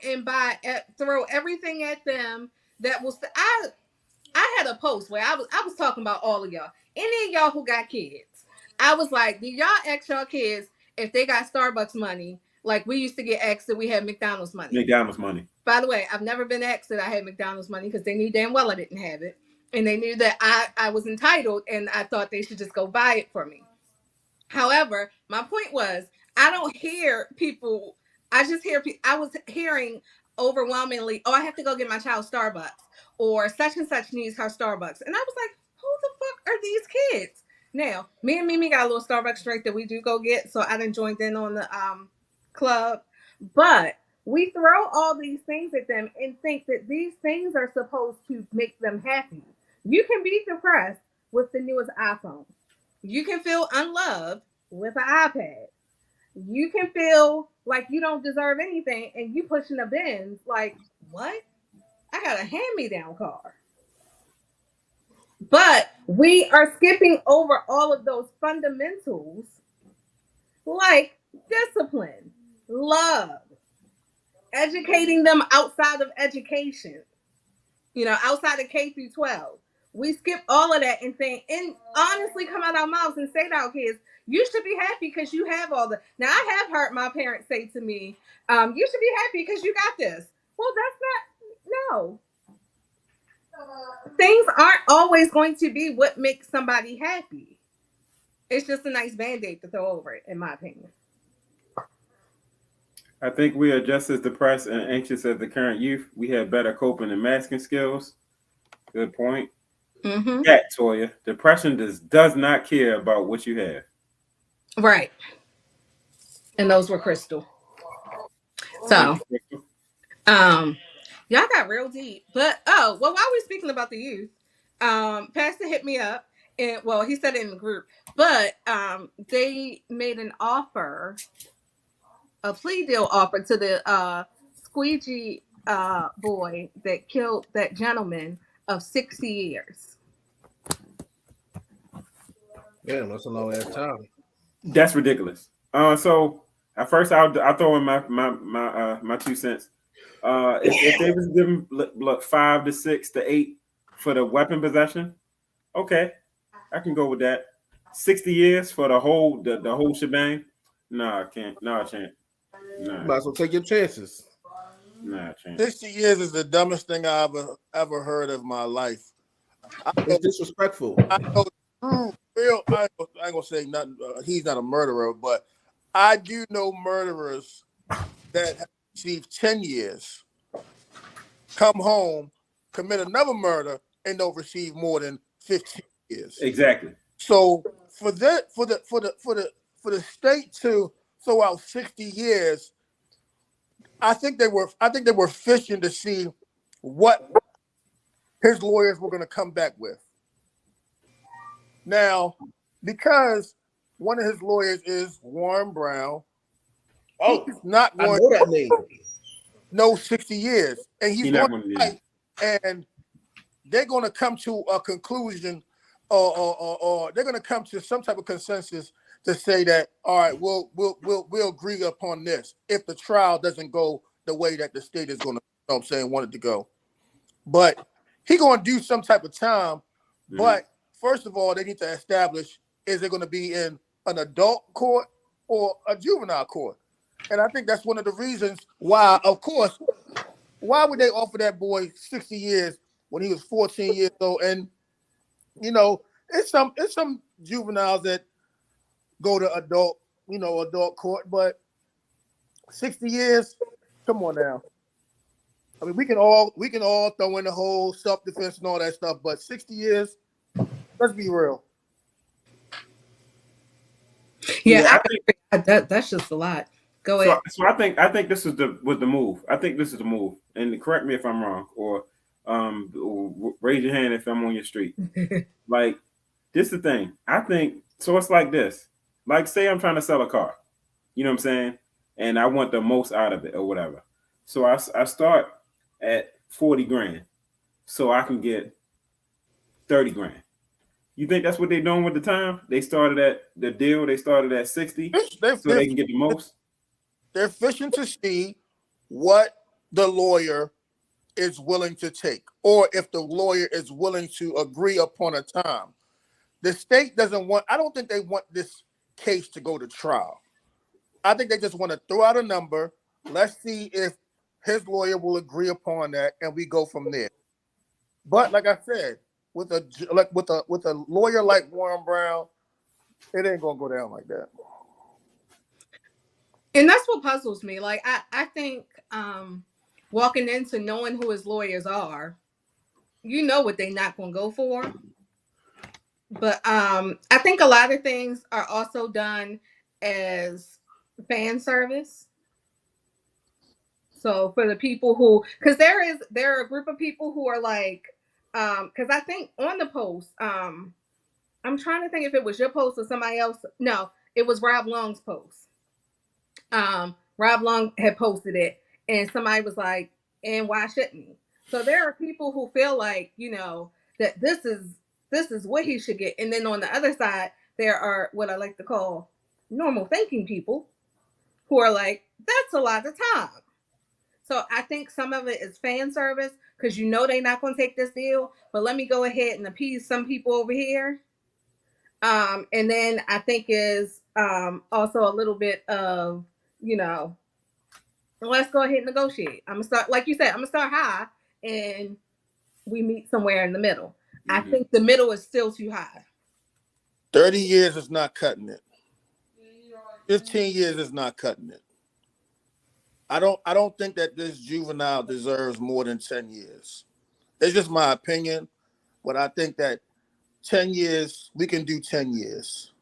everything at them that was. I had a post where I was talking about all of y'all. Any of y'all who got kids, I was like, do y'all ask y'all kids if they got Starbucks money? Like we used to get asked that we had McDonald's money. McDonald's money. By the way, I've never been asked that I had McDonald's money because they knew damn well I didn't have it. And they knew that I was entitled and I thought they should just go buy it for me. However, my point was, I don't hear people, I just hear, I was hearing overwhelmingly, oh, I have to go get my child Starbucks or such and such needs her Starbucks. And I was like, who the fuck are these kids? Now, me and Mimi got a little Starbucks drink that we do go get. So I done joined in on the club. But we throw all these things at them and think that these things are supposed to make them happy. You can be depressed with the newest iPhone. You can feel unloved with an iPad. You can feel like you don't deserve anything and you pushing the bins like, what? I got a hand-me-down car. But we are skipping over all of those fundamentals like discipline, love, educating them outside of education, outside of K through 12. We skip all of that and think, and honestly come out our mouths and say to our kids, you should be happy because you have all the. Now, I have heard my parents say to me, you should be happy because you got this. Well, that's not, no. Things aren't always going to be what makes somebody happy. It's just a nice Band-Aid to throw over it, in my opinion. I think we are just as depressed and anxious as the current youth. We have better coping and masking skills. Good point. Mm-hmm. Yeah, Toya. Depression does not care about what you have. Right. And those were Crystal. So, y'all got real deep. But while we're speaking about the youth, Pastor hit me up and he said it in the group, but they made an offer, a plea deal offer to the squeegee boy that killed that gentleman of 60 years. Damn, that's a long ass time. That's ridiculous. So at first I'll throw in my 2 cents. If they was giving 5 to 6 to 8 for the weapon possession, okay, I can go with that. 60 years for the whole shebang? No, I can't. No, I can't. No. Might as well take your chances. No, I can't. 60 years is the dumbest thing I ever heard of my life. It's disrespectful. I know real. I ain't gonna say nothing. He's not a murderer, but I do know murderers that have receive 10 years, come home, commit another murder, and don't receive more than 15 years. Exactly. So for the state to throw out 60 years, I think they were fishing to see what his lawyers were going to come back with. Now, because one of his lawyers is Warren Brown, Oh, he's not I going know that name. no 60 years, and he's not going gonna do to fight, and they're going to come to a conclusion, or they're going to come to some type of consensus to say that, all right, we'll agree upon this if the trial doesn't go the way that the state is going to, you know what I'm saying, want it to go. But he's going to do some type of time. But first of all, they need to establish, is it going to be in an adult court or a juvenile court? And I think that's one of the reasons why, of course, why would they offer that boy 60 years when he was 14 years old? And, you know, it's some juveniles that go to adult court, but 60 years, come on now. I mean, we can all throw in the whole self-defense and all that stuff, but 60 years, let's be real. Yeah, that's just a lot. Go ahead. So I think this is the move. I think this is the move. And correct me if I'm wrong, or raise your hand if I'm on your street. Like, this is the thing. I think so. It's like this. Like, say I'm trying to sell a car. You know what I'm saying? And I want the most out of it or whatever. So I start at 40 grand, so I can get 30 grand. You think that's what they're doing with the time? They started at the deal. They started at 60, so they can get the most. They're fishing to see what the lawyer is willing to take, or if the lawyer is willing to agree upon a time. The state doesn't want. I don't think they want this case to go to trial. I think they just want to throw out a number. Let's see if his lawyer will agree upon that, and we go from there. But like I said, with a lawyer like Warren Brown, it ain't gonna go down like that. And that's what puzzles me. Like I think walking into knowing who his lawyers are, you know what they're not gonna go for. But I think a lot of things are also done as fan service. So for the people who, because there are a group of people who are like, because I think on the post, I'm trying to think if it was your post or somebody else. No, it was Rob Long's post. Rob Long had posted it, and somebody was like, "And why shouldn't he?" So there are people who feel like, you know, that this is what he should get, and then on the other side, there are what I like to call normal thinking people who are like, "That's a lot of time." So I think some of it is fan service because you know they're not going to take this deal, but let me go ahead and appease some people over here. And then I think is also a little bit of, you know, let's go ahead and negotiate. I'm gonna start, like you said, I'm gonna start high, and we meet somewhere in the middle. I think the middle is still too high. 30 years is not cutting it. 15 years is not cutting it. I don't think that this juvenile deserves more than 10 years. It's just my opinion, but I think that 10 years, we can do 10 years.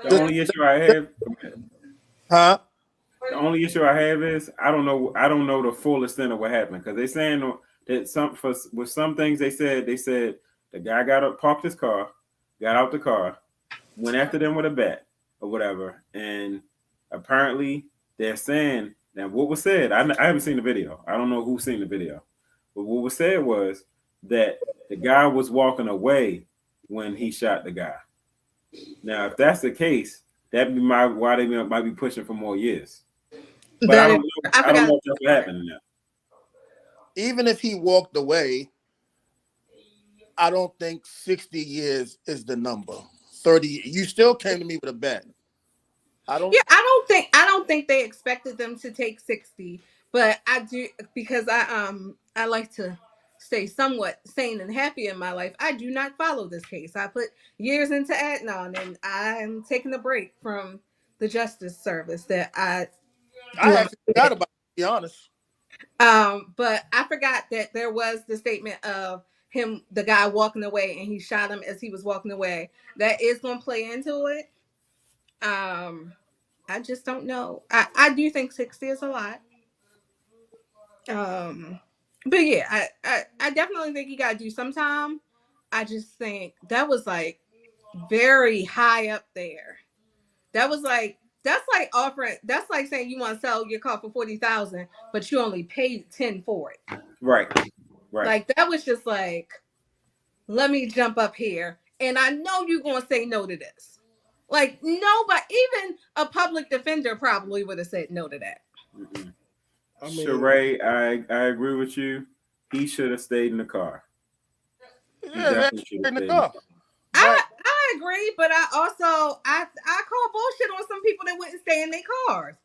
The only issue I have, huh? The only issue I have is I don't know the full extent of what happened, because they're saying that with some things they said the guy parked his car, got out the car, went after them with a bat or whatever, and apparently they're saying that what was said. I haven't seen the video. I don't know who's seen the video, but what was said was that the guy was walking away when he shot the guy. Now, if that's the case, that'd be why they might be pushing for more years. But I don't know if that's what happened now. Even if he walked away, I don't think 60 years is the number. 30. You still came to me with a bet. I don't think they expected them to take 60, but I do, because I like to stay somewhat sane and happy in my life. I do not follow this case. I put years into Adnan, and I'm taking a break from the justice service that I I actually forgot about it, to be honest. But I forgot that there was the statement of him, the guy walking away, and he shot him as he was walking away. That is going to play into it. I just don't know. I do think 60 is a lot. But yeah, I definitely think you got to do some time. I just think that was like very high up there. That was like that's like offering. That's like saying you want to sell your car for 40,000, but you only paid 10 for it. Right. Right. Like that was just like, let me jump up here, and I know you're gonna say no to this. Like nobody, even a public defender, probably would have said no to that. Mm-mm. I mean, Sheree, I agree with you. He should have stayed in the car. He Yeah, definitely that's should in have the stayed in the car. car. I agree, but I also I call bullshit on some people that wouldn't stay in their cars.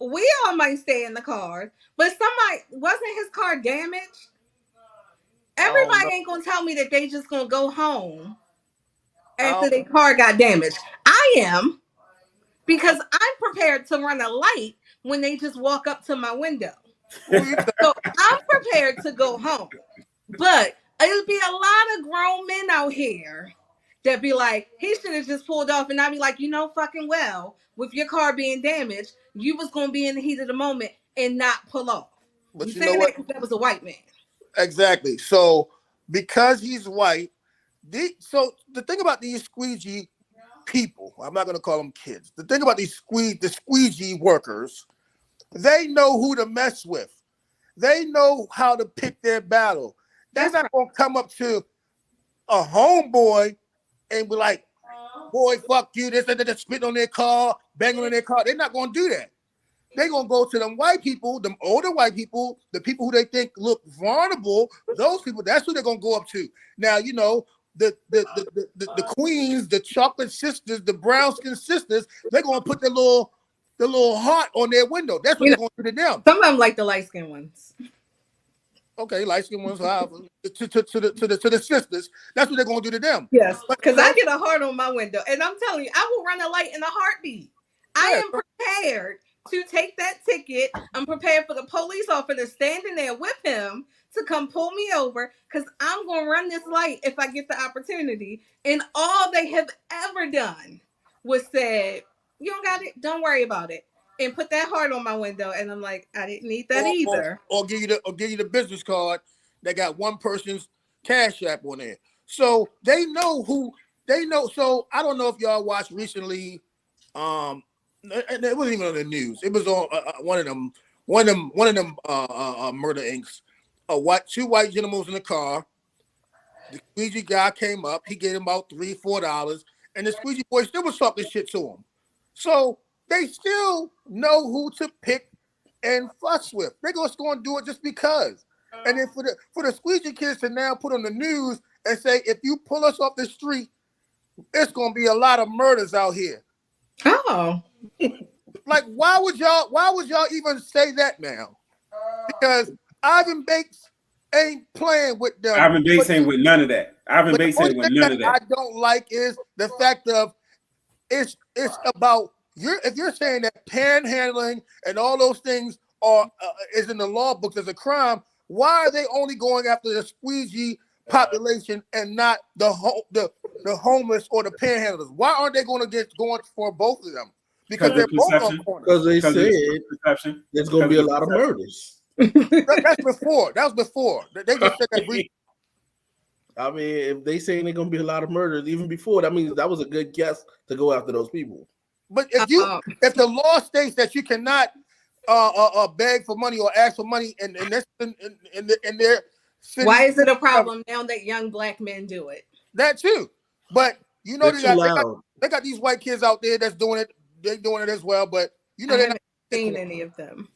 We all might stay in the cars, but somebody wasn't his car damaged. I don't Everybody know. ain't gonna tell me that they just gonna go home I after don't, their car got damaged. I am, because I'm prepared to run a light when they just walk up to my window. who you think? So I'm prepared to go home. But it'll be a lot of grown men out here that be like, he should have just pulled off, and I'd be like, you know, fucking well, with your car being damaged, you was gonna be in the heat of the moment and not pull off. You But you know saying what? that because that was a white man. Exactly. So because he's white, so the thing about these squeegee people, I'm not gonna call them kids. The thing about the squeegee workers, they know who to mess with. They know how to pick their battle. They're That's not right. gonna come up to a homeboy and be like, boy, fuck you, this and that, spit on their car, banging on their car. They're not gonna do that. They're gonna go to them white people, them older white people, the people who they think look vulnerable, those people, that's who they're gonna go up to. Now, you know, the queens, the chocolate sisters, the brown skin sisters, they're gonna put the little heart on their window. That's what You they're know, gonna do to them. some of them like the light skinned ones. Okay, light skin ones, however, to the sisters, that's what they're gonna do to them. Yes, But because I get a heart on my window, and I'm telling you, I will run a light in a heartbeat. I yeah, am prepared to take that ticket. I'm prepared for the police officer standing there with him to come pull me over, because I'm going to run this light if I get the opportunity. And all they have ever done was said, you don't got it, don't worry about it, and put that heart on my window. And I'm like, I didn't need that either. or give you the business card that got one person's cash app on there. So they know who they know. So I don't know if y'all watched recently. And it wasn't even on the news. It was on one of them murder inks. Two white gentlemen was in the car. The squeegee guy came up. He gave him about $3-4, and the squeegee boy still was talking shit to him. So they still know who to pick and fuss with. They're just going to do it just because. And then for the squeegee kids to now put on the news and say, if you pull us off the street, it's going to be a lot of murders out here. Oh. Like, why would y'all even say that now? Because Ivan Bates ain't playing with them. Ivan Bates ain't with none of that. Ivan But the Bates only ain't with thing none of that I that. don't like is the fact of it's about if you're saying that panhandling and all those things are is in the law books as a crime, why are they only going after the squeegee population and not the homeless or the panhandlers? Why aren't they going for both of them? Because they're both on corners. Because they Because said it's perception. there's going to be a lot of murders. That's before. That was before. They just said that recently. I mean, if they saying they're going to be a lot of murders even before, that means that was a good guess to go after those people. But if the law states that you cannot beg for money or ask for money in their city, Why is it a problem now that young black men do it? That too. But you know they got these white kids out there that's doing it. They're doing it as well. But you know I they're haven't not seen any of them.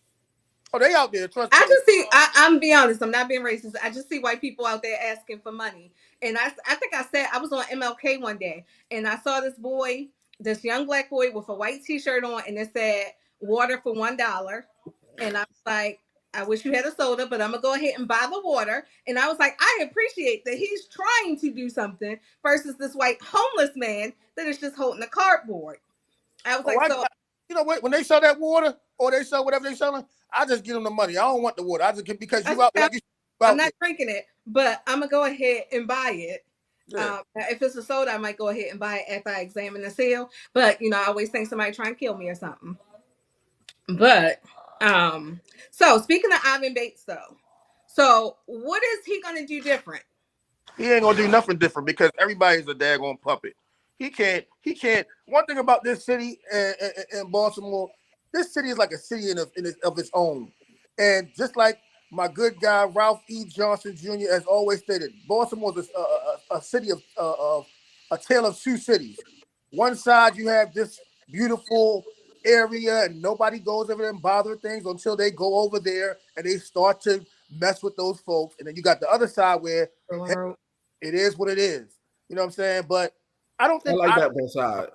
Oh, they out there. Trust me. I just see. I'm be honest. I'm not being racist. I just see white people out there asking for money. And I think I said I was on MLK one day, and I saw this young black boy with a white T-shirt on, and it said "water for $1." And I was like, I wish you had a soda, but I'm gonna go ahead and buy the water. And I was like, I appreciate that he's trying to do something versus this white homeless man that is just holding a cardboard. I was You know what? When they sell that water or they sell whatever they're selling, I just give them the money. I don't want the water. I just get because you out like you I'm out not there. drinking it, but I'm gonna go ahead and buy it. Yeah. If it's a soda, I might go ahead and buy it after I examine the seal. But I always think somebody trying to kill me or something. But so speaking of Ivan Bates, though, so what is he gonna do different? He ain't gonna do nothing different because everybody's a daggone puppet. He can't. He can't. One thing about this city and Baltimore, this city is like a city of its own. And just like my good guy Ralph E. Johnson Jr. has always stated, Baltimore is a city of a tale of two cities. One side you have this beautiful area, and nobody goes over there and bother things until they go over there and they start to mess with those folks. And then you got the other side where it is what it is. You know what I'm saying? But I don't I think like that both side.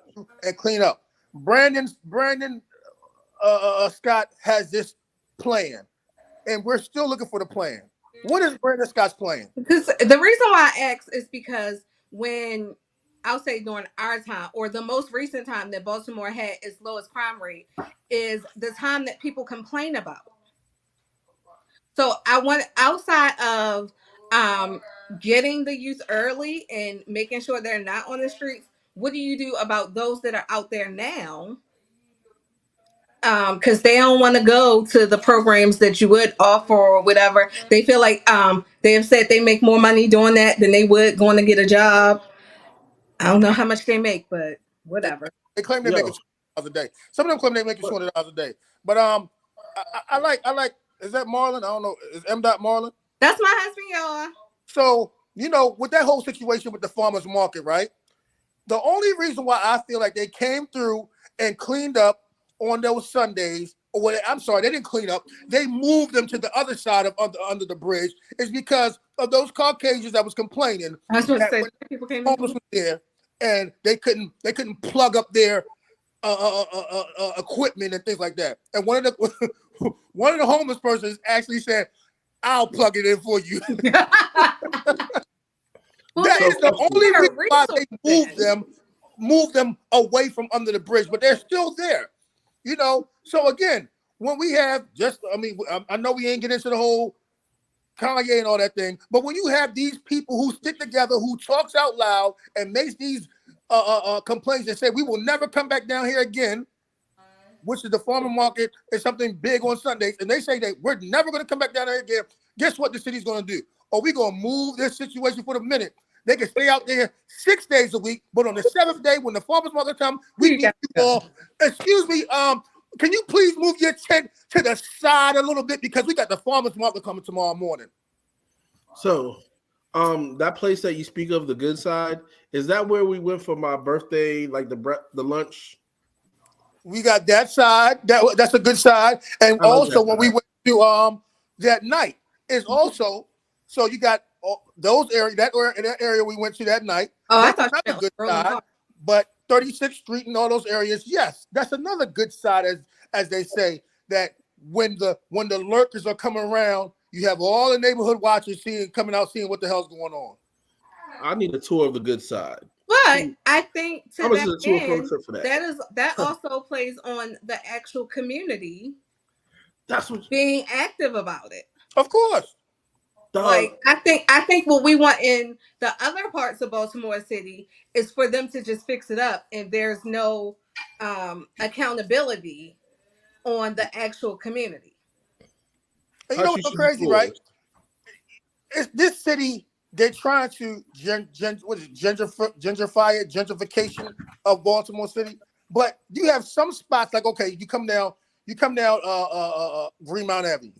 and clean up. Brandon Scott has this plan, and we're still looking for the plan. What is Brandon Scott's plan? Because the reason why I ask is because when I'll say during our time or the most recent time that Baltimore had its lowest crime rate is the time that people complain about. So I want outside of getting the youth early and making sure they're not on the streets. What do you do about those that are out there now? Because they don't want to go to the programs that you would offer or whatever. They feel like they have said they make more money doing that than they would going to get a job. I don't know how much they make, but whatever. They claim they're making $200 a day. Some of them claim they're making $200 a day. But I like. Is that Marlon? I don't know. Is M. Marlon? That's my husband, y'all. So with that whole situation with the farmers market, right? The only reason why I feel like they came through and cleaned up on those Sundays, or what? I'm sorry, they didn't clean up. They moved them to the other side of under the bridge, is because of those Caucasians that was complaining. I was going to say when people came homeless was there and they couldn't plug up their equipment and things like that. And one of the homeless persons actually said, "I'll plug it in for you." Well, that is the only reason why they moved them away from under the bridge, but they're still there. So again, when we have I know we ain't getting into the whole Kanye and all that thing, but when you have these people who stick together, who talks out loud and makes these complaints and say we will never come back down here again, which is the farmer market is something big on Sundays, and they say that we're never going to come back down there again. Guess what the city's going to do? Or we're going to move this situation for the minute. They can stay out there 6 days a week, but on the 7th day, when the farmers market comes, we need you all. Excuse me, can you please move your tent to the side a little bit because we got the farmers market coming tomorrow morning. So, that place that you speak of, the good side, is that where we went for my birthday, like the lunch? We got that side. That's a good side, and also when we went to that night is also so you got those area that area we went to that night. Oh, that's I thought another good side. But 36th Street and all those areas, yes, that's another good side, as they say, that when the lurkers are coming around, you have all the neighborhood watchers coming out seeing what the hell's going on. I need a tour of the good side. But I think to that end, that also plays on the actual community. That's what being active about it. Of course. Like I think what we want in the other parts of Baltimore City is for them to just fix it up, and there's no accountability on the actual community. And you know what's so crazy, right? It's this city. They're trying to gentrification of Baltimore City, but you have some spots like you come down Greenmount Avenue.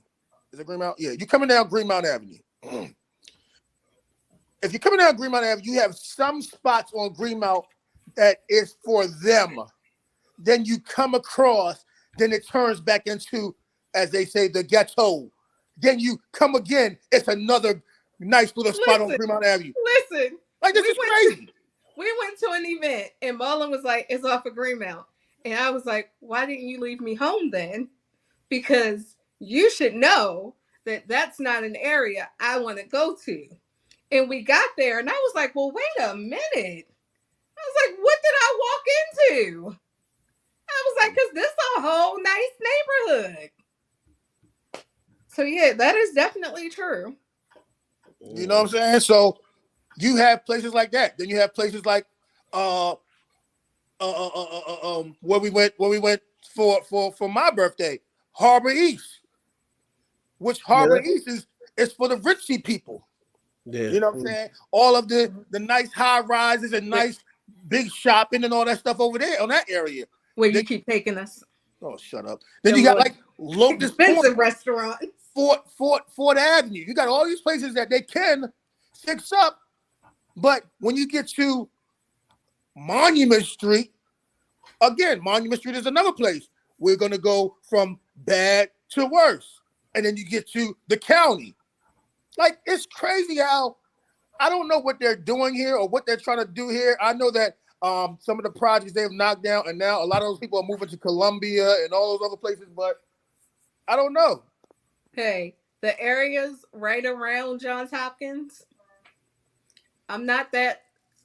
Is it Greenmount? Yeah, you're coming down Greenmount Avenue. If you're coming down Greenmount Avenue, you have some spots on Greenmount that is for them. Then you come across, then it turns back into, as they say, the ghetto. Then you come again, it's another nice little spot on Greenmount Avenue. Listen, like this is crazy. We went to an event and Marlon was like, "It's off of Greenmount," and I was like, "Why didn't you leave me home then? Because you should know that that's not an area I want to go to." And we got there, and I was like, "Well, wait a minute." I was like, "What did I walk into?" I was like, because this is a whole nice neighborhood. So yeah, that is definitely true. You know what I'm saying? So you have places like that. Then you have places like where we went for my birthday, Harbor East, which Harbor East is for the richy people. Yeah. You know what I'm saying? All of the nice high rises and nice big shopping and all that stuff over there on that area. Where you keep taking us. Oh, shut up. Then you got like Locust expensive Point, restaurants. Fort Avenue. You got all these places that they can fix up. But when you get to Monument Street, again, Monument Street is another place. We're going to go from bad to worse. And then you get to the county. Like, it's crazy how I don't know what they're doing here or what they're trying to do here. I know that some of the projects they've knocked down, and now a lot of those people are moving to Columbia and all those other places, but I don't know. Hey, the areas right around Johns Hopkins, I'm not that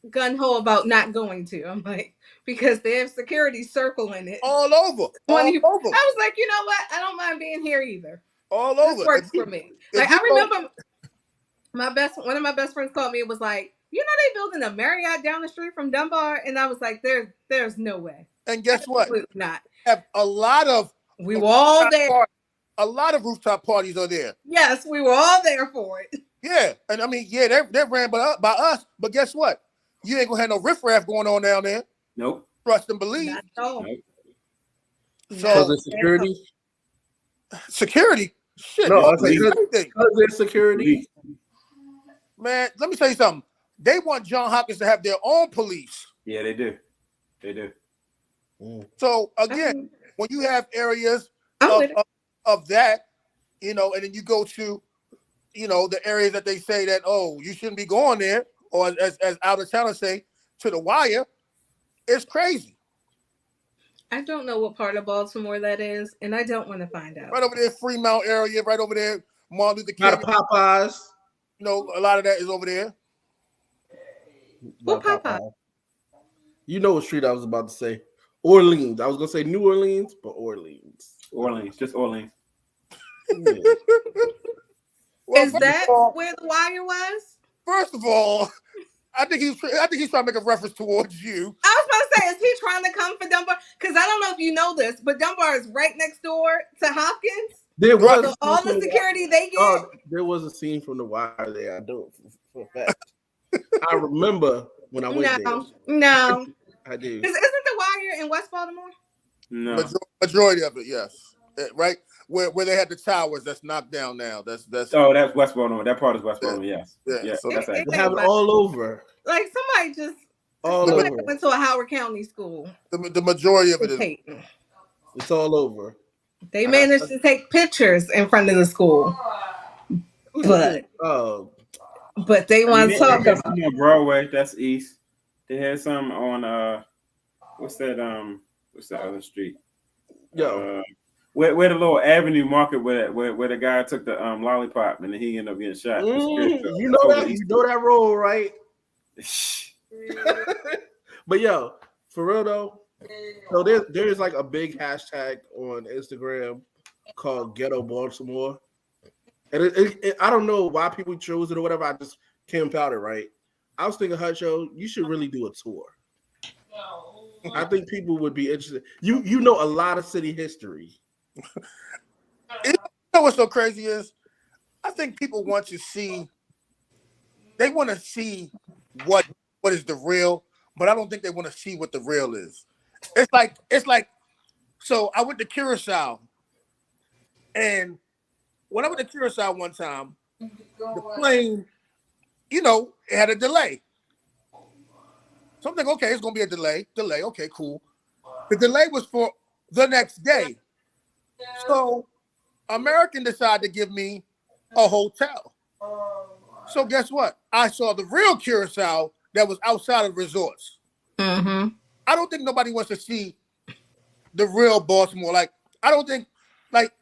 gung-ho about not going to. I'm like, because they have security circling it. All over. I was like, you know what? I don't mind being here either. All over. This works for me. Like, I remember one of my best friends called me and was like, you know, they building a Marriott down the street from Dunbar. And I was like, there's no way. And guess what? Absolutely not. Have a lot of we were all there. A lot of rooftop parties are there. Yes, we were all there for it. Yeah, and I mean, yeah, they're ran by us, but guess what? You ain't gonna have no riffraff going on down there. Nope. Trust and believe. Not at all. Nope. So the security. Security. Shit. No, I think because there's security. Man, let me tell you something. They want John Hopkins to have their own police. Yeah, they do. They do. So again, when you have areas of that, you know, and then you go to, you know, the areas that they say that, oh, you shouldn't be going there, or as out of towners say, to the wire, it's crazy. I don't know what part of Baltimore that is, and I don't want to find out. Right over there, Fremont area, right over there, Martin Luther King. Not Popeyes. You know, a lot of that is over there. What Popeye? You know what street I was about to say. Orleans. I was gonna say New Orleans, but Orleans. Orleans, just Orleans. Yeah. Well, is that where the wire was? First of all, I think he's trying to make a reference towards you. I was about to say, is he trying to come for Dunbar? Because I don't know if you know this, but Dunbar is right next door to Hopkins. There was so all the security they get. There was a scene from The Wire there. I do for a fact. I remember when I went there. No, I do. Isn't The Wire in West Baltimore? No. Majority of it, yes. Right where they had the towers that's knocked down now. That's Oh, that's West Baltimore. That part is West Baltimore. Yes. Yeah. So that's they have it all over. Like somebody just went to a Howard County school. The majority of it is. It's all over. They managed to take pictures in front of the school, but they want to talk about on Broadway. That's east. They had some on what's that other street? Yo. Where the little Avenue Market where the guy took the lollipop and then he ended up getting shot. You know that role, right? But yo, for real though, so there's like a big hashtag on Instagram called Ghetto Baltimore, and I don't know why people chose it or whatever. I just came out it right. I was thinking, Hutcho, you should really do a tour. I think people would be interested. You know a lot of city history. You know what's so crazy is, I think people want to see. They want to see what is the real, but I don't think they want to see what the real is. It's like. So I went to Curacao, and when I went to Curacao one time, the plane, you know, it had a delay. So I'm thinking, okay, it's gonna be a delay. Okay, cool. The delay was for the next day. So American decided to give me a hotel. So guess what? I saw the real Curacao that was outside of resorts. Mm-hmm. I don't think nobody wants to see the real Baltimore. Like, I don't think, like,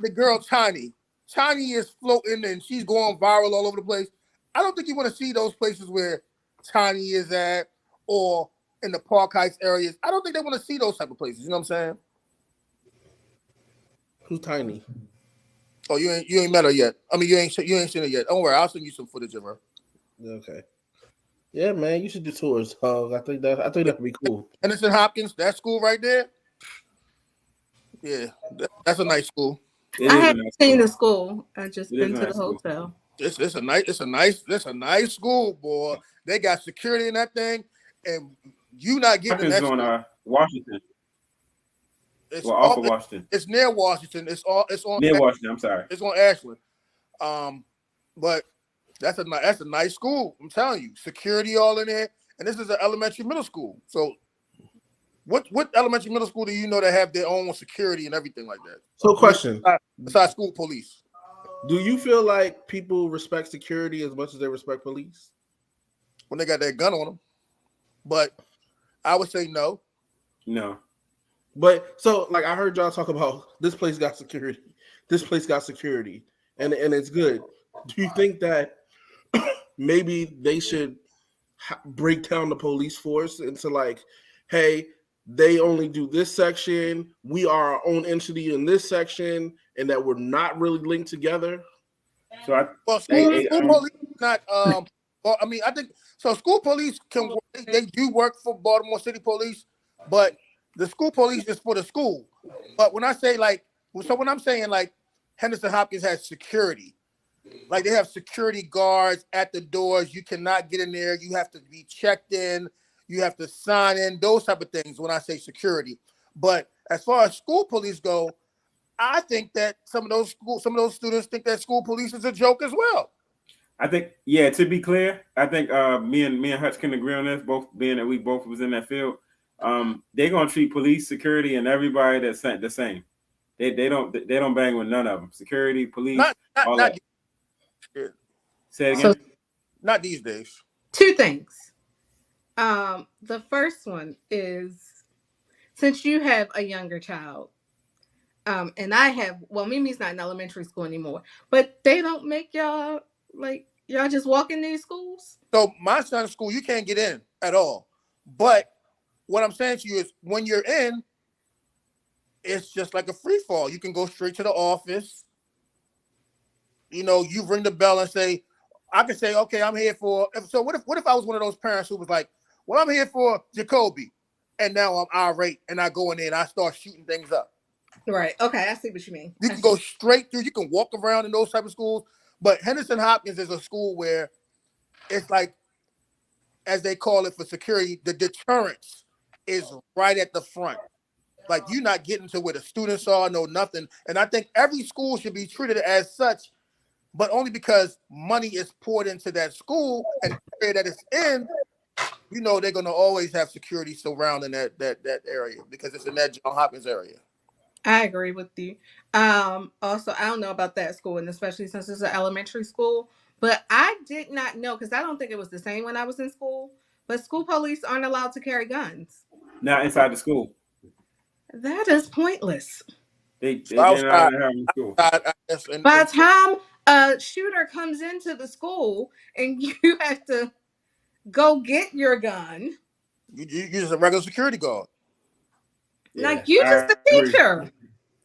the girl Tiny is floating and she's going viral all over the place. I don't think you want to see those places where Tiny is at, or in the Park Heights areas, I don't think they want to see those type of places. You know what I'm saying? Who's Tiny? Oh, you ain't met her yet. I mean, you ain't seen her yet. Don't worry, I'll send you some footage of her. Okay. Yeah, man, you should do tours, Hog. I think that'd be cool. Henderson Hopkins, that school right there. Yeah, that's a nice school. I haven't seen the school. I just been to the school. hotel. It's a nice school, boy. They got security in that thing, and you not getting in that on school. Washington. It's off of Washington. It's near Washington. It's on near Washington. I'm sorry. It's on Ashland. But that's a nice school. I'm telling you, security all in there, and this is an elementary middle school. So, what elementary middle school do you know that have their own security and everything like that? So, question: besides school police, do you feel like people respect security as much as they respect police when they got that gun on them? But I would say no. No. But so, like, I heard y'all talk about this place got security, this place got security, and it's good. Do you think that maybe they should break down the police force into like, hey, they only do this section, we are our own entity in this section, and that we're not really linked together? So school police not. Well, I mean, I think so. School police they do work for Baltimore City Police, but the school police is for the school. But when I say when I'm saying like Henderson Hopkins has security, like they have security guards at the doors. You cannot get in there. You have to be checked in. You have to sign in. Those type of things when I say security. But as far as school police go, I think that some of those students think that school police is a joke as well. I think, yeah, to be clear, I think me and Hutch can agree on this, both being that we both was in that field. They're gonna treat police, security, and everybody the same. They don't bang with none of them. Security, police, all that. Say it again. So, not these days. Two things. The first one is, since you have a younger child, and I have, well, Mimi's not in elementary school anymore, but they don't make y'all y'all just walk in these schools? So my son's school, you can't get in at all. But what I'm saying to you is when you're in, it's just like a free fall. You can go straight to the office. You know, you ring the bell and say, I can say, okay, I'm here for, so what if I was one of those parents who was like, well, I'm here for Jacoby, and now I'm irate, and I go in there and I start shooting things up. Right. Okay, I see what you mean. You can go straight through. You can walk around in those type of schools. But Henderson Hopkins is a school where it's like, as they call it for security, the deterrence is right at the front. Like you're not getting to where the students are, no nothing. And I think every school should be treated as such, but only because money is poured into that school and the area that it's in, you know, they're going to always have security surrounding that area because it's in that John Hopkins area. I agree with you. Also, I don't know about that school, and especially since it's an elementary school, but I did not know, because I don't think it was the same when I was in school, but school police aren't allowed to carry guns. Not inside the school. That is pointless. They're not allowed in school. By the time a shooter comes into the school and you have to go get your gun. You're just a regular security guard. Like you just a teacher.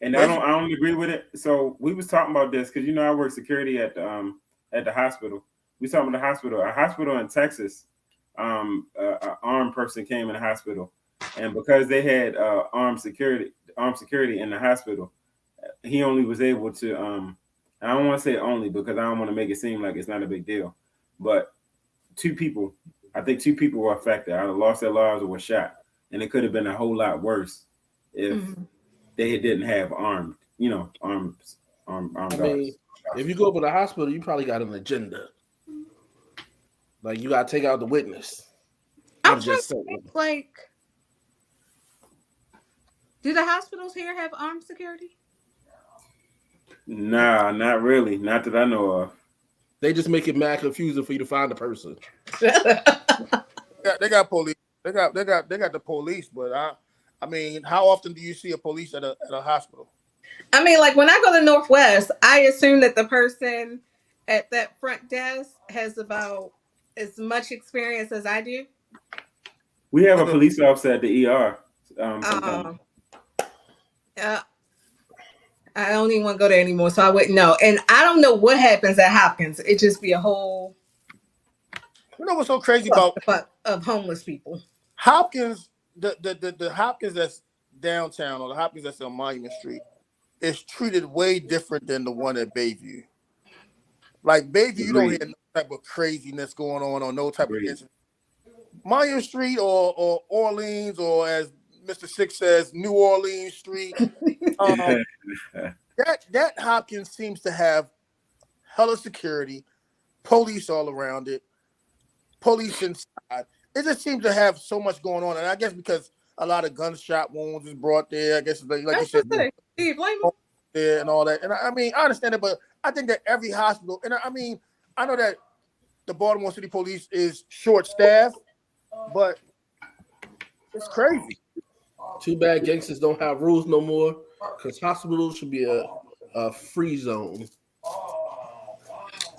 And I don't agree with it. So we was talking about this because you know I work security at the hospital. We talking about the hospital. A hospital in Texas, an armed person came in the hospital, and because they had armed security in the hospital, he only was able to. I don't want to say only because I don't want to make it seem like it's not a big deal, but I think two people were affected. Either lost their lives or were shot, and it could have been a whole lot worse if they didn't have armed guards. Mean, if you go to the hospital, you probably got an agenda. Like you got to take out the witness. I'm just saying, like, do the hospitals here have armed security? Nah, not really. Not that I know of. They just make it mad confusing for you to find the person. They got police. They got the police, but I mean, how often do you see a police at a hospital? I mean, like when I go to Northwest, I assume that the person at that front desk has about as much experience as I do. We have a police officer at the ER. Sometimes. Uh, I don't even want to go there anymore, so I wouldn't know. And I don't know what happens at Hopkins. It just be a whole You know what's so crazy about of homeless people. Hopkins? The Hopkins that's downtown, or the Hopkins that's on Monument Street, is treated way different than the one at Bayview. Like Bayview, you don't hear no type of craziness going on or no type of incident. Monument Street or Orleans, or as Mr. Six says, New Orleans Street. That Hopkins seems to have hella security, police all around it, police inside. It just seems to have so much going on, and I guess because a lot of gunshot wounds is brought there. I guess like you said, Do you blame them? there and all that. And I mean, I understand it, but I think that every hospital, and I mean, I know that the Baltimore City Police is short-staffed, but it's crazy. Too bad gangsters don't have rules no more, because hospitals should be a free zone.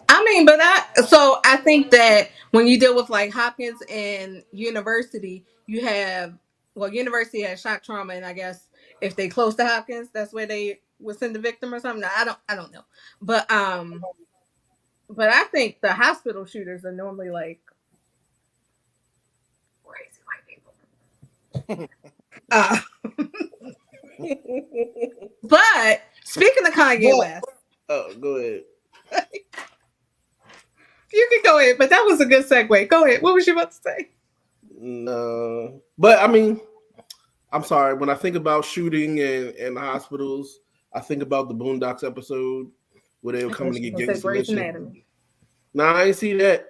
I mean, but I think that when you deal with like Hopkins and University, you have University has shock trauma, and I guess if they close to Hopkins, that's where they would send the victim or something. I don't know, but I think the hospital shooters are normally like crazy white people. But speaking of Kanye West, oh, go ahead. You can go ahead, but that was a good segue. Go ahead. What was you about to say? No, but I mean, I'm sorry. When I think about shooting and hospitals, I think about the Boondocks episode where they were coming to get Grey's Anatomy. Nah, I ain't see that,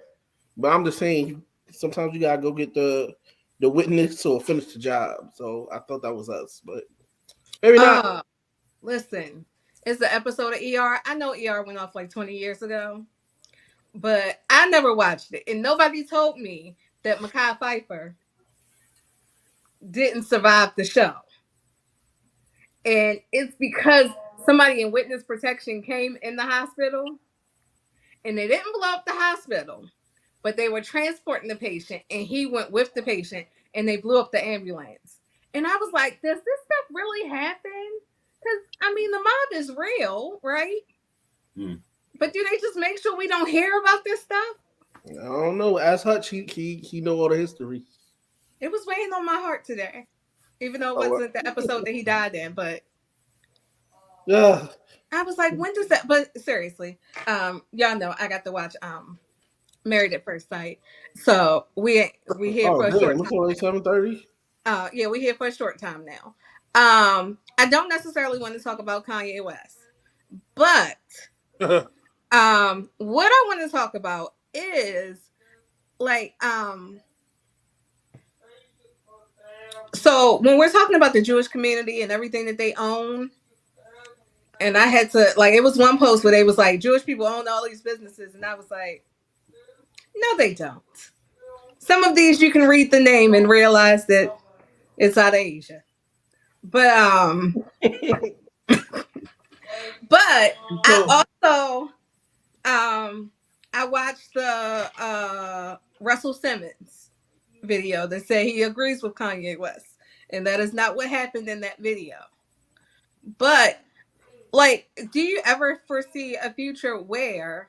but I'm just saying sometimes you gotta go get the witness or finish the job. So I thought that was us, but maybe not. Listen, it's the episode of ER. I know ER went off like 20 years ago, but I never watched it, and nobody told me that Mekhi Phifer didn't survive the show. And it's because somebody in witness protection came in the hospital, and they didn't blow up the hospital, but they were transporting the patient, and he went with the patient, and they blew up the ambulance. And I was like, does this stuff really happen? Because, I mean, the mob is real, right? But do they just make sure we don't hear about this stuff? I don't know. As Hutch, he know all the history. It was weighing on my heart today, even though it wasn't the episode that he died in. But yeah, I was like, when does that? But seriously, y'all know I got to watch Married at First Sight, so we here for a short time. It's only 7:30. Yeah, we here for a short time now. I don't necessarily want to talk about Kanye West, but what I want to talk about is like so when we're talking about the Jewish community and everything that they own, and I had to like, it was one post where they was like, Jewish people own all these businesses, and I was like, no, they don't. Some of these you can read the name and realize that it's out of Asia. But but I also I watched the Russell Simmons video that said he agrees with Kanye West, and that is not what happened in that video. But like, do you ever foresee a future where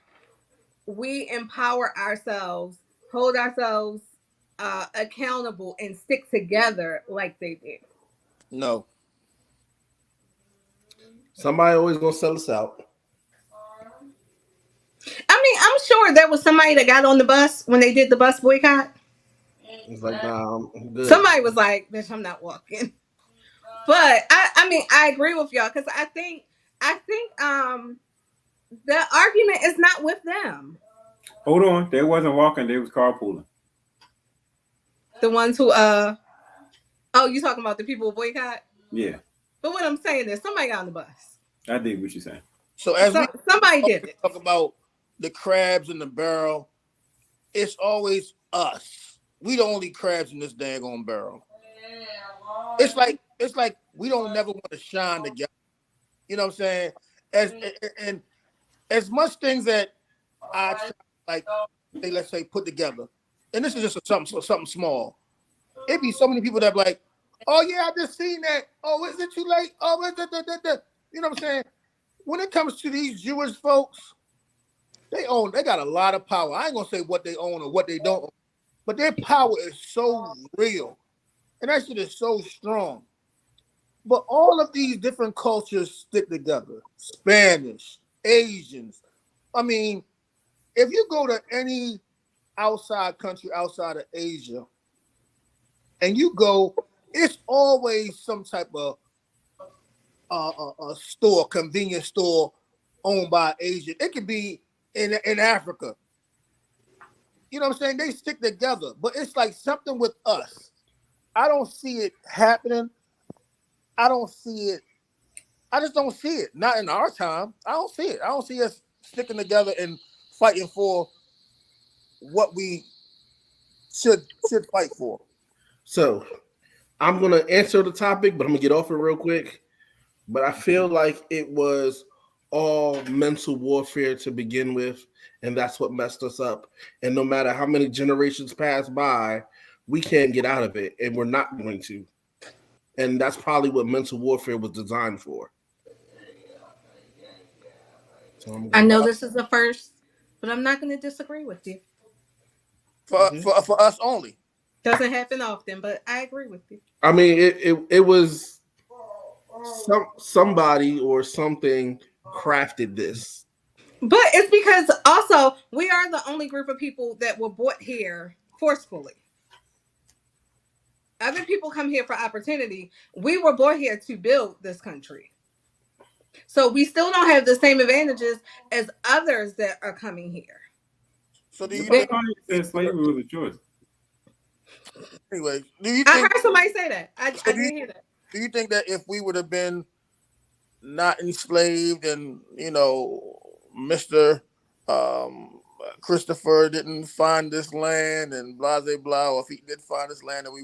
we empower ourselves, hold ourselves accountable, and stick together like they did? No. Somebody always gonna sell us out. I mean, I'm sure there was somebody that got on the bus when they did the bus boycott. It's like, nah, I'm good. Somebody was like, bitch, I'm not walking. But I mean, I agree with y'all, because I think the argument is not with them. Hold on, they wasn't walking; they was carpooling. The ones who oh, you talking about the people who boycott? Yeah. But what I'm saying is, somebody got on the bus. I dig what you're saying. So as somebody did it. Talk about the crabs in the barrel, it's always us. We the only crabs in this daggone barrel. It's like we don't never want to shine together. You know what I'm saying? As much things that I try, like let's say put together, and this is just something small. it be so many people that be like, oh yeah, I just seen that. Oh, is it too late? Oh, you know what I'm saying? When it comes to these Jewish folks, they got a lot of power. I ain't gonna say what they own or what they don't own, but their power is so real. And that shit is so strong. But all of these different cultures stick together. Spanish, Asians. I mean, if you go to any outside country outside of Asia, and you go, it's always some type of a store, convenience store owned by Asian. It could be in Africa. You know what I'm saying? They stick together, but it's like something with us. I don't see it happening. I don't see it. I just don't see it. Not in our time. I don't see it. I don't see us sticking together and fighting for what we should fight for. So I'm gonna answer the topic, but I'm gonna get off it real quick. But I feel like it was all mental warfare to begin with, and that's what messed us up. And no matter how many generations pass by, we can't get out of it, and we're not going to. And that's probably what mental warfare was designed for. So I know this is the first, but I'm not going to disagree with you. For us only. Doesn't happen often, but I agree with you. I mean, it was somebody or something crafted this. But it's because also we are the only group of people that were brought here forcefully. Other people come here for opportunity. We were brought here to build this country. So we still don't have the same advantages as others that are coming here. So do you think slavery was a choice? Anyway, do you think, I heard somebody say that. I didn't hear that. Do you think that if we would have been not enslaved and, you know, Mr. Christopher didn't find this land and blah, blah, blah, or if he did find this land and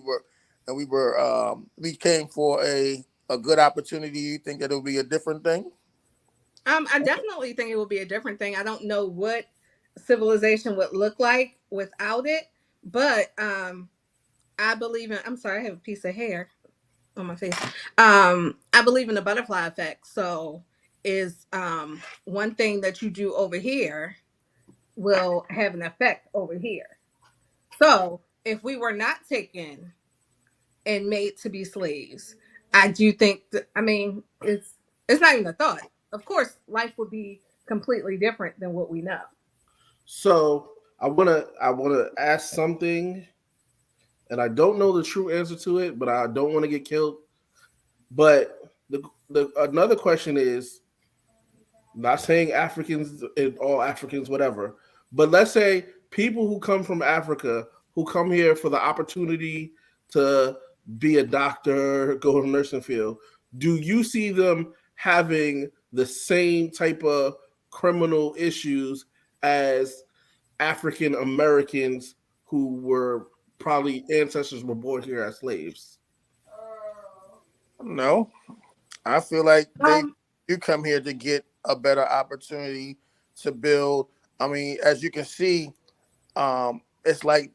we came for a good opportunity, you think that it would be a different thing? I definitely think it would be a different thing. I don't know what civilization would look like without it, but I believe in, I'm sorry, I have a piece of hair on my face. I believe in the butterfly effect. So is one thing that you do over here will have an effect over here. So if we were not taken and made to be slaves, I do think that, I mean, it's not even a thought. Of course, life would be completely different than what we know. So I wanna ask something, and I don't know the true answer to it, but I don't want to get killed. But the another question is, not saying Africans, all Africans, whatever, but let's say people who come from Africa, who come here for the opportunity to be a doctor, go to the nursing field, do you see them having the same type of criminal issues as African Americans who were probably ancestors were born here as slaves? No, I feel like you come here to get a better opportunity to build. I mean, as you can see, it's like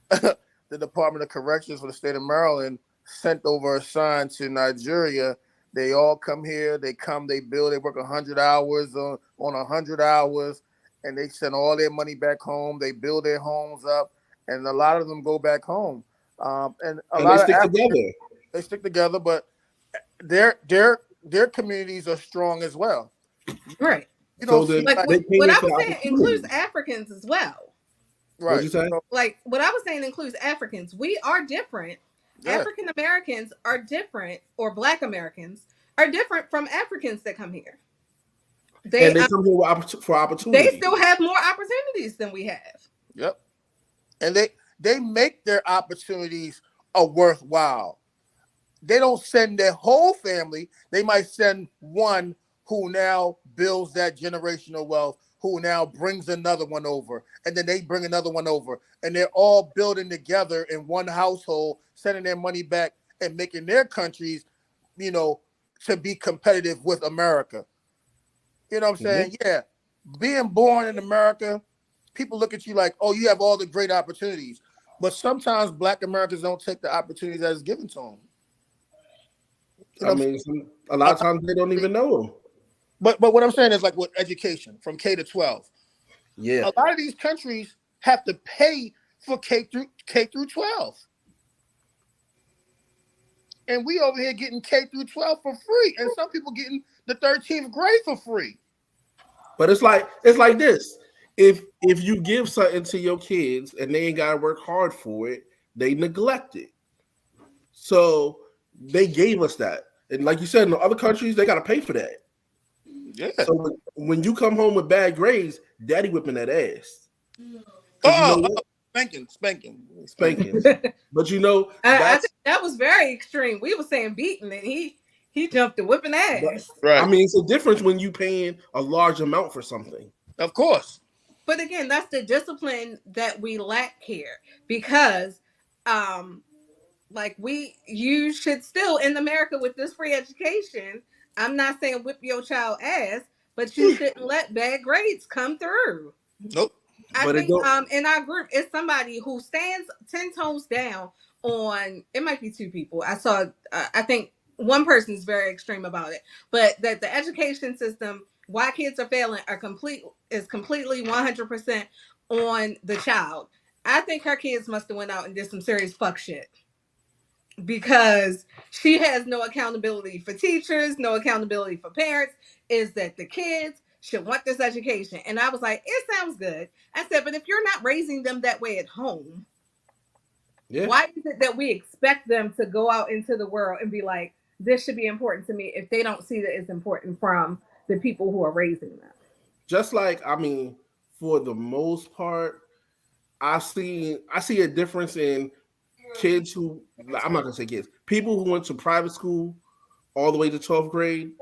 the Department of Corrections for the state of Maryland sent over a son to Nigeria. They all come here. They build. They work 100 hours on 100 hours, and they send all their money back home. They build their homes up, and a lot of them go back home. And they stick together. They stick together, but their communities are strong as well. Right. You know, so like what I was saying includes Africans as well. Right. What'd you say? Like what I was saying includes Africans. We are different. Yeah. African Americans are different, or Black Americans are different from Africans that come here. They come here for opportunity. They still have more opportunities than we have. Yep. And they make their opportunities worthwhile. They don't send their whole family. They might send one who now builds that generational wealth, who now brings another one over, and then they bring another one over, and they're all building together in one household, sending their money back and making their countries, you know, to be competitive with America. You know what I'm saying? Mm-hmm. Yeah. Being born in America, people look at you like, oh, you have all the great opportunities. but sometimes Black Americans don't take the opportunities that is given to them. I mean, a lot of times they don't even know them. But what I'm saying is like with education from K to 12. Yeah. A lot of these countries have to pay for K through 12. And we over here getting K through 12 for free. And some people getting the 13th grade for free. But it's like this. If you give something to your kids and they ain't gotta work hard for it, they neglect it. So they gave us that. And like you said, in the other countries, they gotta pay for that. Yeah. So when you come home with bad grades, daddy whipping that ass. Spanking. But you know, I think that was very extreme. We were saying beating, and he jumped to whipping ass. Right. I mean, it's a difference when you paying a large amount for something. Of course. But again, that's the discipline that we lack here, because you should still, in America with this free education, I'm not saying whip your child ass, but you shouldn't let bad grades come through. Nope. I think in our group it's somebody who stands 10 toes down on, it might be two people. I saw I think one person is very extreme about it, but that the education system, why kids are failing, is completely 100% on the child. I think her kids must have went out and did some serious fuck shit, because she has no accountability for teachers, no accountability for parents, is that the kids should want this education. And I was like, it sounds good. I said, but if you're not raising them that way at home, why is it that we expect them to go out into the world and be like, this should be important to me, if they don't see that it's important from the people who are raising them? Just like, I mean, for the most part, I see a difference in kids who, I'm not gonna say kids, people who went to private school all the way to 12th grade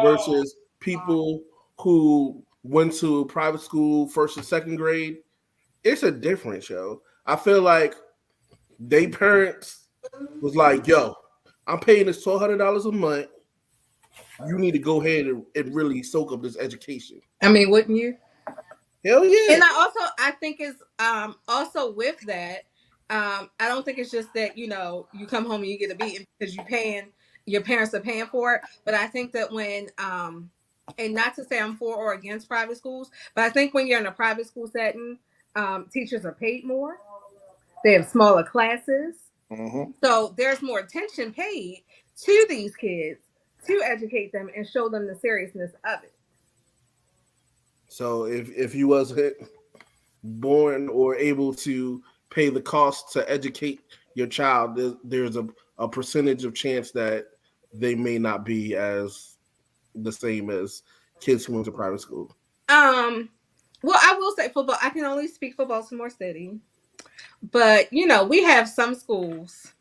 versus people who went to private school first and second grade. It's a difference, yo. I feel like they parents was like, yo, I'm paying this $1,200 a month. You need to go ahead and really soak up this education. I mean, wouldn't you? Hell yeah. And I think is also with that, I don't think it's just that, you come home and you get a beating because your parents are paying for it. But I think that when, and not to say I'm for or against private schools, but I think when you're in a private school setting, teachers are paid more. They have smaller classes. Mm-hmm. So there's more attention paid to these kids to educate them and show them the seriousness of it. So if you wasn't born or able to pay the cost to educate your child, there's a percentage of chance that they may not be as the same as kids who went to private school. Well, I will say football. I can only speak for Baltimore City, but we have some schools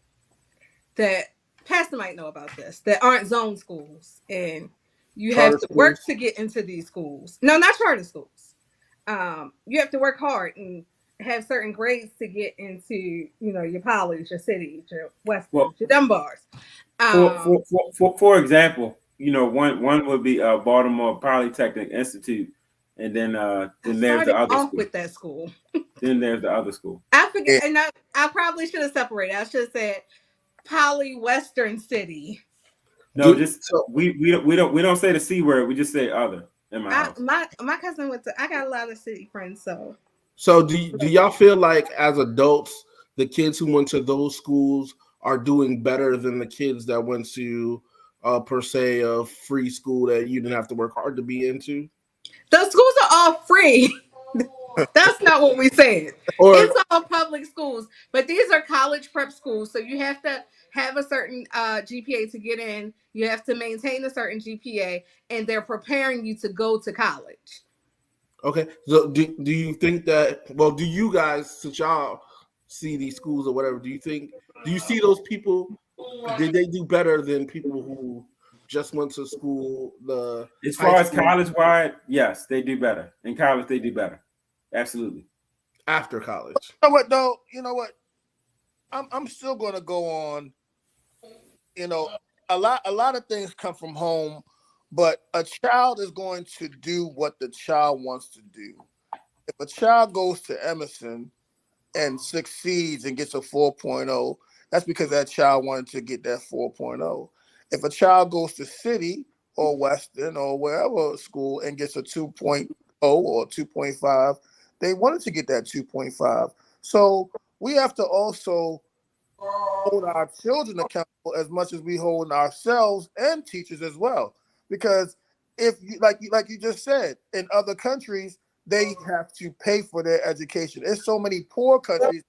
that Pastor might know about this that aren't zone schools, and you Charter have to work to get into these schools. No, not charter schools. You have to work hard and have certain grades to get into, your Polys, your Cities, your Westerns, your Dunbars. For example, one would be Baltimore Polytechnic Institute, and then there's the other school. With that school. Then there's the other school. I forget, and I probably should have separated. I should have said Poly Western City. No, we don't say the C word. We just say other. In my house. My cousin went to. I got a lot of city friends, so. So do y'all feel like as adults, the kids who went to those schools are doing better than the kids that went to per se a free school that you didn't have to work hard to be into? Those schools are all free. That's not what we said. It's all public schools, but these are college prep schools, so you have to have a certain GPA to get in. You have to maintain a certain GPA, and they're preparing you to go to college. Okay, so do you think that? Well, do you guys, since y'all see these schools or whatever, do you see those people? Did they do better than people who just went to school? As far as college wide, yes, they do better. In college, they do better. Absolutely. After college. You know what though? You know what? I'm still gonna go on. A lot of things come from home, but a child is going to do what the child wants to do. If a child goes to Emerson and succeeds and gets a 4.0, that's because that child wanted to get that 4.0. If a child goes to City or Western or wherever school and gets a 2.0 or 2.5, they wanted to get that 2.5. So we have to also hold our children accountable as much as we hold ourselves and teachers as well. Because if you like you just said, in other countries, they have to pay for their education. There's so many poor countries,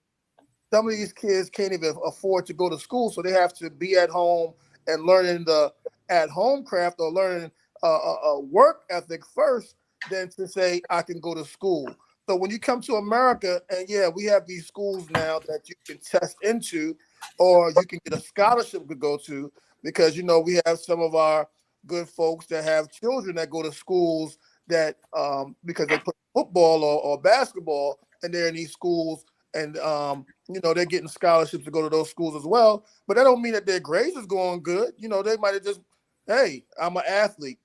some of these kids can't even afford to go to school, so they have to be at home and learning the at-home craft or learning a work ethic first, than to say I can go to school. So when you come to America, and yeah, we have these schools now that you can test into, or you can get a scholarship to go to, because we have some of our good folks that have children that go to schools that because they play football or basketball, and they're in these schools, and they're getting scholarships to go to those schools as well. But that don't mean that their grades is going good. They might have just, hey, I'm an athlete.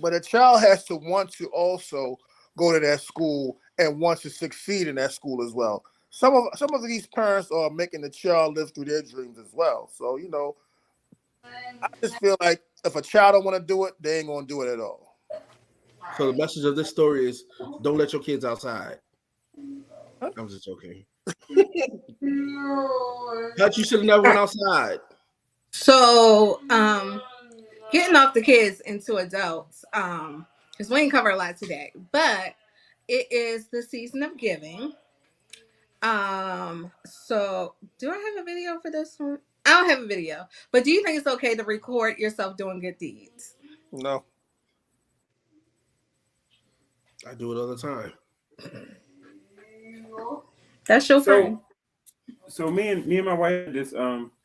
But a child has to want to also go to that school and want to succeed in that school as well. Some of these parents are making the child live through their dreams as well. So, I just feel like if a child don't want to do it, they ain't gonna do it at all. So the message of this story is don't let your kids outside. I'm just joking. But you should have never went outside. So, getting off the kids into adults, because we ain't cover a lot today, but it is the season of giving. So do I have a video for this one? I don't have a video, but do you think it's okay to record yourself doing good deeds? No. I do it all the time. That's your friend. So me and my wife had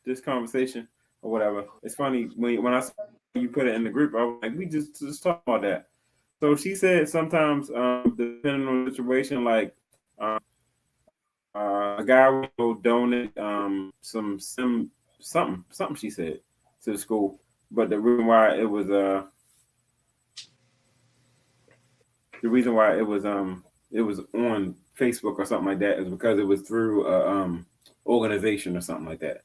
this conversation or whatever. It's funny when I saw you put it in the group, I was like, we just talk about that. So she said sometimes depending on the situation, like a guy will donate something she said to the school, but the reason why it was it was on Facebook or something like that is because it was through organization or something like that.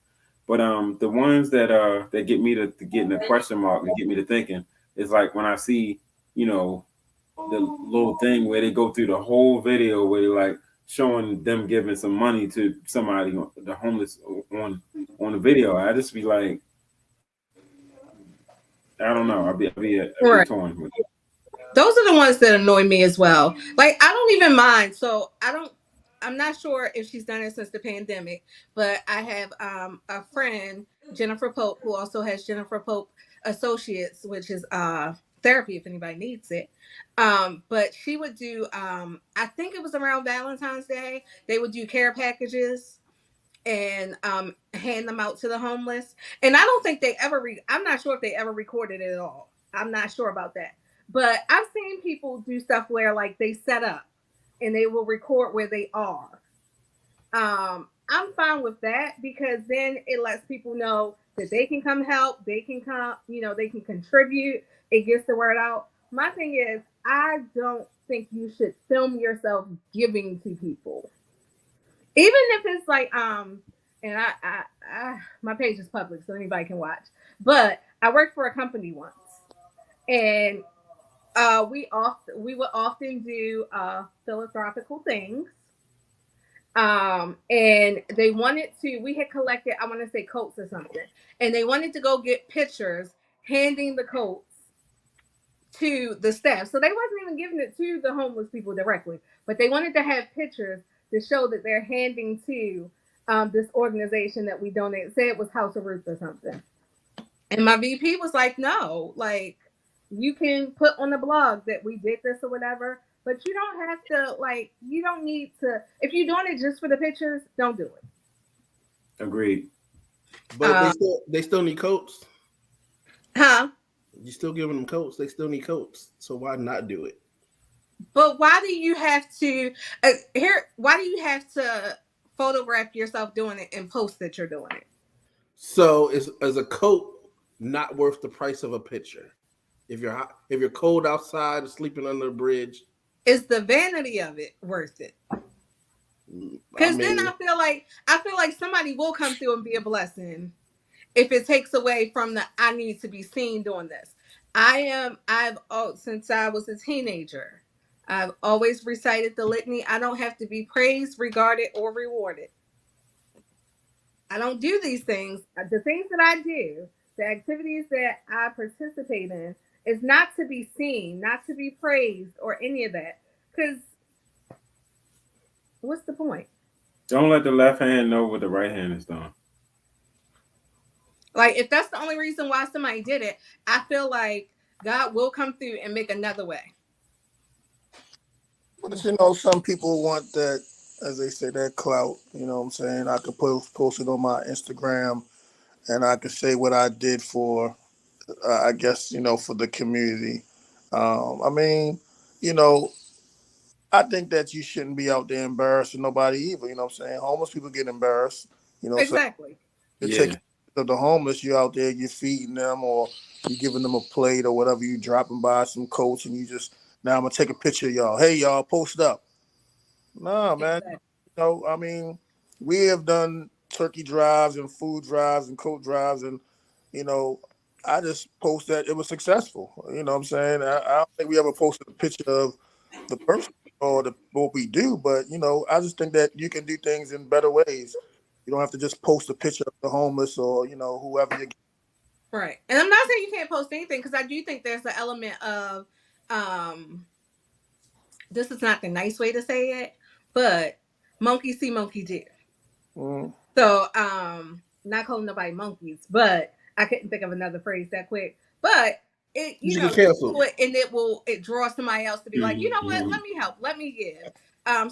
But the ones that get me to get in the question mark and get me to thinking is like when I see the little thing where they go through the whole video where they like showing them giving some money to somebody, the homeless, on the video. I just be like, I don't know. I'll be torn with it. Those are the ones that annoy me as well. Like, I don't even mind. So I'm not sure if she's done it since the pandemic, but I have a friend, Jennifer Pope, who also has Jennifer Pope Associates, which is therapy if anybody needs it. But she would do, I think it was around Valentine's Day, they would do care packages and hand them out to the homeless. And I don't think they ever, I'm not sure if they ever recorded it at all. I'm not sure about that. But I've seen people do stuff where like they set up and they will record where they are. I'm fine with that because then it lets people know that they can come help, they can come, they can contribute. It gets the word out. My thing is, I don't think you should film yourself giving to people, even if it's like and I my page is public so anybody can watch. But I worked for a company once, and we would often do philanthropical things. And they wanted to, we had collected, I want to say coats or something, and they wanted to go get pictures handing the coats to the staff. So they wasn't even giving it to the homeless people directly, but they wanted to have pictures to show that they're handing to this organization that we donate. Say it was House of Roots or something. And my VP was like, no, like, you can put on the blog that we did this or whatever, but you don't have to, like, you don't need to, if you're doing it just for the pictures, don't do it. Agreed. But they still need coats. Huh? You still giving them coats. They still need coats. So why not do it? But why do you have to, why do you have to photograph yourself doing it and post that you're doing it? So is a coat not worth the price of a picture? If you're cold outside, sleeping under a bridge, is the vanity of it worth it? I Because then mean, I feel like somebody will come through and be a blessing if it takes away from the I need to be seen doing this. Since I was a teenager, I've always recited the litany. I don't have to be praised, regarded, or rewarded. I don't do these things. The things that I do, the activities that I participate in, is not to be seen, not to be praised, or any of that. Because what's the point? Don't let the left hand know what the right hand is doing. Like, if that's the only reason why somebody did it, I feel like God will come through and make another way. But you know, some people want that, as they say, that clout. You know what I'm saying? I could post it on my Instagram, and I could say what I did for, I guess, you know, for the community. I mean, you know, I think that you shouldn't be out there embarrassing nobody either. You know what I'm saying? Homeless people get embarrassed. You know, so Exactly. you're Yeah. taking of the homeless, you're out there, you're feeding them, or you're giving them a plate or whatever. You dropping by some coats, and you just now I'm gonna take a picture of y'all. Hey, y'all, post up. Nah, man. Exactly. You know, I mean, we have done turkey drives and food drives and coat drives, and you know, I just post that it was successful. You know what I'm saying? I don't think we ever posted a picture of the person or what we do, but you know, I just think that you can do things in better ways. You don't have to just post a picture of the homeless or you know whoever you. Right. And I'm not saying you can't post anything, because I do think there's an element of um this is not the nice way to say it, but monkey see, monkey do. Mm. So not calling nobody monkeys, but I couldn't think of another phrase that quick. But it, you you should know, get you canceled. do it and it draws somebody else to be like, you know what, Mhm. let me help, let me give.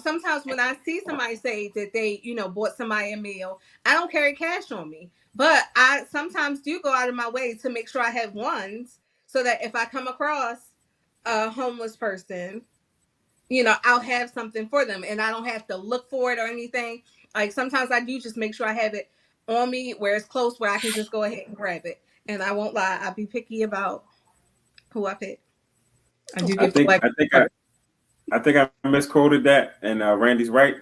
Sometimes when I see somebody say that they, bought somebody a meal, I don't carry cash on me. But I sometimes do go out of my way to make sure I have ones, so that if I come across a homeless person, I'll have something for them and I don't have to look for it or anything. Like, sometimes I do just make sure I have it on me where it's close, where I can just go ahead and grab it. And I won't lie, I'll be picky about who I pick. I do I get think black I think I, first. I think I misquoted that, and Randy's right.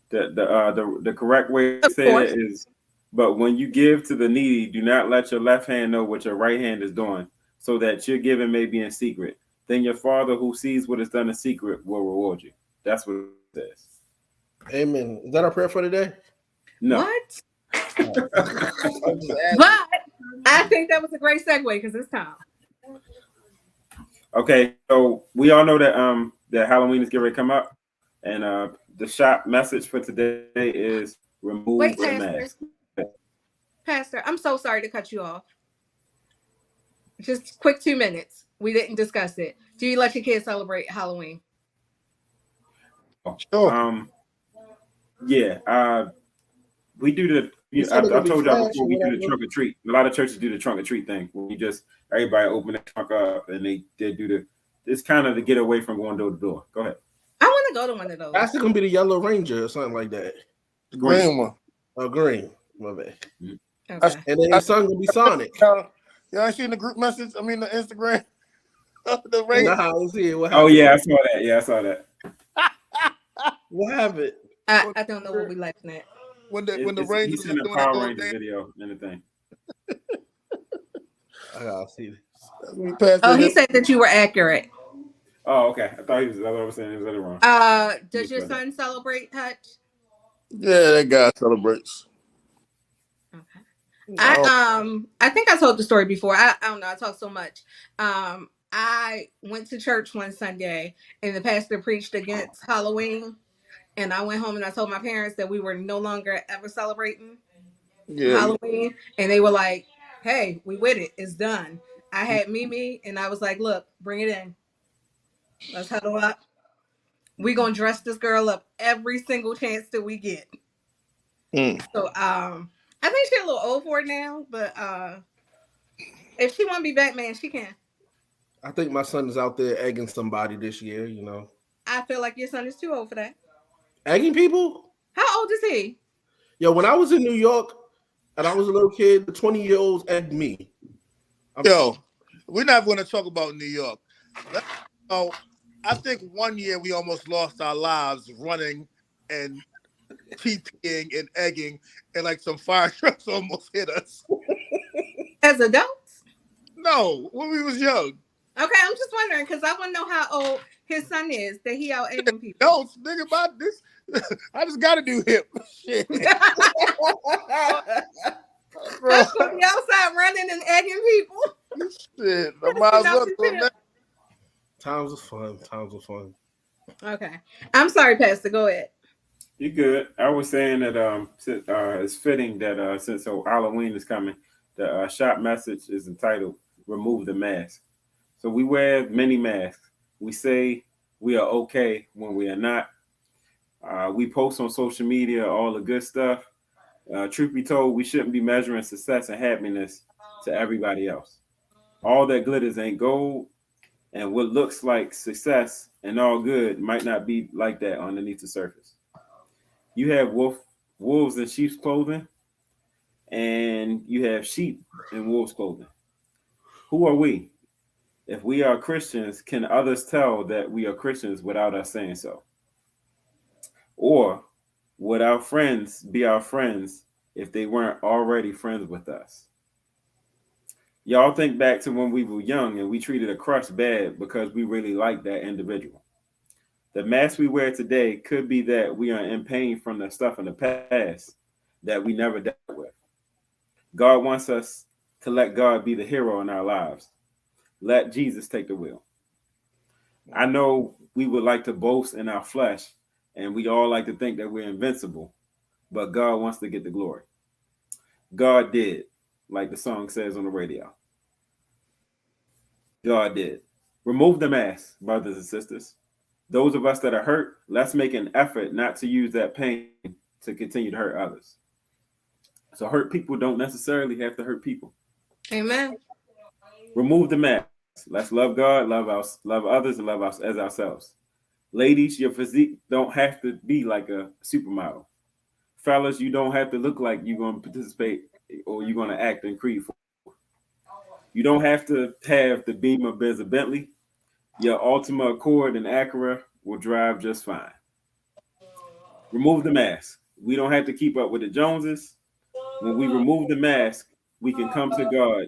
The correct way to Of say course. that is, but when you give to the needy, do not let your left hand know what your right hand is doing, so that your giving may be in secret. Then your Father who sees what is done in secret will reward you. That's what it says. Amen. Is that our prayer for today? No. What? I'm just But asking. I think that was a great segue because it's time. Okay, so we all know that Halloween is getting ready to come up, and the shop message for today is remove Wait, the Pastor. mask. Pastor, I'm so sorry to cut you off. Just quick 2 minutes. We didn't discuss it. Do you let your kids celebrate Halloween? Sure. Yeah, we do the. You said they're I gonna be told y'all flash before or we do the whatever. trunk or treat. A lot of churches do the trunk or treat thing where you just everybody open the trunk up and they do the. It's kind of to get away from going door to door. Go ahead. I want to go to one of those. That's gonna be the Yellow Ranger or something like that. The green one. Or green. My bad. Okay. And then his son gonna be Sonic. You ain't seen the group message? I mean, the Instagram. The Nah, race. I don't see it. What Oh happened? yeah, I saw that. Yeah, I saw that. What happened? I don't know what we laughing at. When the He's Rangers was in the doing that Power little Rangers dance. video and the thing. I gotta see this. We passed Oh, it he in. said that you were accurate. Oh, okay. I thought he was. I was saying he was wrong. Does your son celebrate Hutch? Yeah, that guy celebrates. Okay. Oh, I think I told the story before. I don't know. I talk so much. I went to church one Sunday and the pastor preached against Halloween. And I went home and I told my parents that we were no longer ever celebrating yeah. Halloween. And they were like, hey, we with it. It's done. I had Mimi and I was like, look, bring it in. Let's huddle up. We gonna dress this girl up every single chance that we get. Mm. So I think she's a little old for it now, but if she wanna be Batman, she can. I think my son is out there egging somebody this year, I feel like your son is too old for that. Egging people? How old is he? Yo, when I was in New York and I was a little kid, the 20-year-olds egged me. Yo, we're not going to talk about New York. I think one year we almost lost our lives running and TPing and egging, and like some fire trucks almost hit us. As adults? No, when we was young. Okay, I'm just wondering because I want to know how old his son is that he out egging people. No, nigga, about this. I just got to do hip shit. Bro, That's gonna be outside running and egging people. shit. I might as well do that. Times was fun. Times was fun. Okay, I'm sorry, Pastor. Go ahead. You good? I was saying that it's fitting that since Halloween is coming, the shop message is entitled "Remove the Mask." So we wear many masks. We say we are okay when we are not. We post on social media all the good stuff. Truth be told, we shouldn't be measuring success and happiness to everybody else. All that glitters ain't gold, and what looks like success and all good might not be like that underneath the surface. You have wolves in sheep's clothing, and you have sheep in wolves' clothing. Who are we? If we are Christians, can others tell that we are Christians without us saying so? Or would our friends be our friends if they weren't already friends with us? Y'all think back to when we were young and we treated a crush bad because we really liked that individual. The mask we wear today could be that we are in pain from the stuff in the past that we never dealt with. God wants us to let God be the hero in our lives. Let Jesus take the wheel. I know we would like to boast in our flesh, and we all like to think that we're invincible, but God wants to get the glory. God did, like the song says on the radio. God did. Remove the mask, brothers and sisters. Those of us that are hurt, let's make an effort not to use that pain to continue to hurt others. So hurt people don't necessarily have to hurt people. Amen. Remove the mask. Let's love God, love others, and love us as ourselves. Ladies, your physique don't have to be like a supermodel. Fellas, you don't have to look like you're going to participate or you're going to act in Creed 4. You don't have to have the Beamer, Benz, or Bentley. Your Altima, Accord, and Acura will drive just fine. Remove the mask. We don't have to keep up with the Joneses. When we remove the mask, we can come to God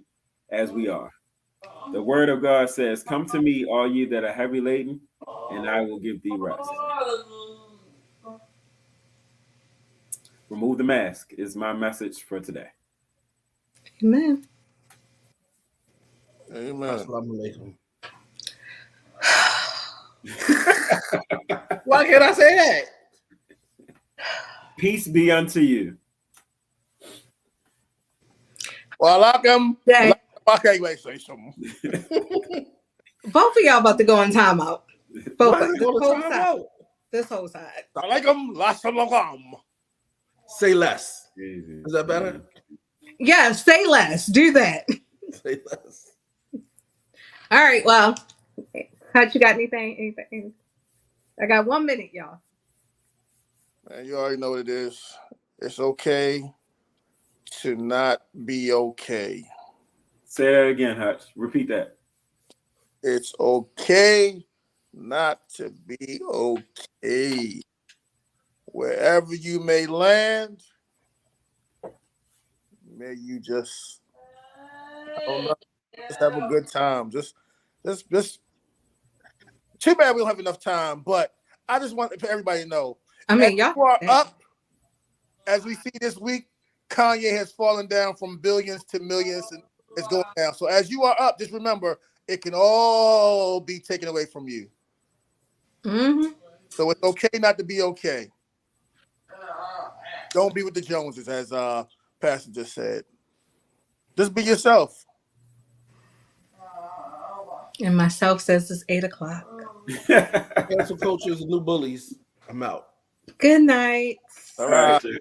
as we are. The word of God says, "Come to me, all ye that are heavy laden, and I will give thee rest." Remove the mask is my message for today. Amen. Amen. Assalamu alaikum. Why can't I say that? Peace be unto you. Well, I like them. Dang. Okay, wait, say something. Both of y'all about to go in timeout. Both Why of is it going to whole time side. out? This whole side. I like them. Last of them. Say less. Is that better? Yeah, say less. Do that. Say less. All right. Well, Hutch, you got anything? I got 1 minute, y'all. Man, you already know what it is. It's okay to not be okay. Say that again, Hutch. Repeat that. It's okay not to be okay. Wherever you may land, may you just, I don't know, just have a good time. Just. Too bad we don't have enough time, but I just want everybody to know. I mean, as y'all you are up, as we see this week, Kanye has fallen down from billions to millions, and it's going down. So as you are up, just remember, it can all be taken away from you. Mm-hmm. So it's okay not to be okay. Don't be with the Joneses, as Pastor just said. Just be yourself. And myself says it's 8 o'clock. Cancel cultures and new bullies. I'm out. Good night. All right. All right.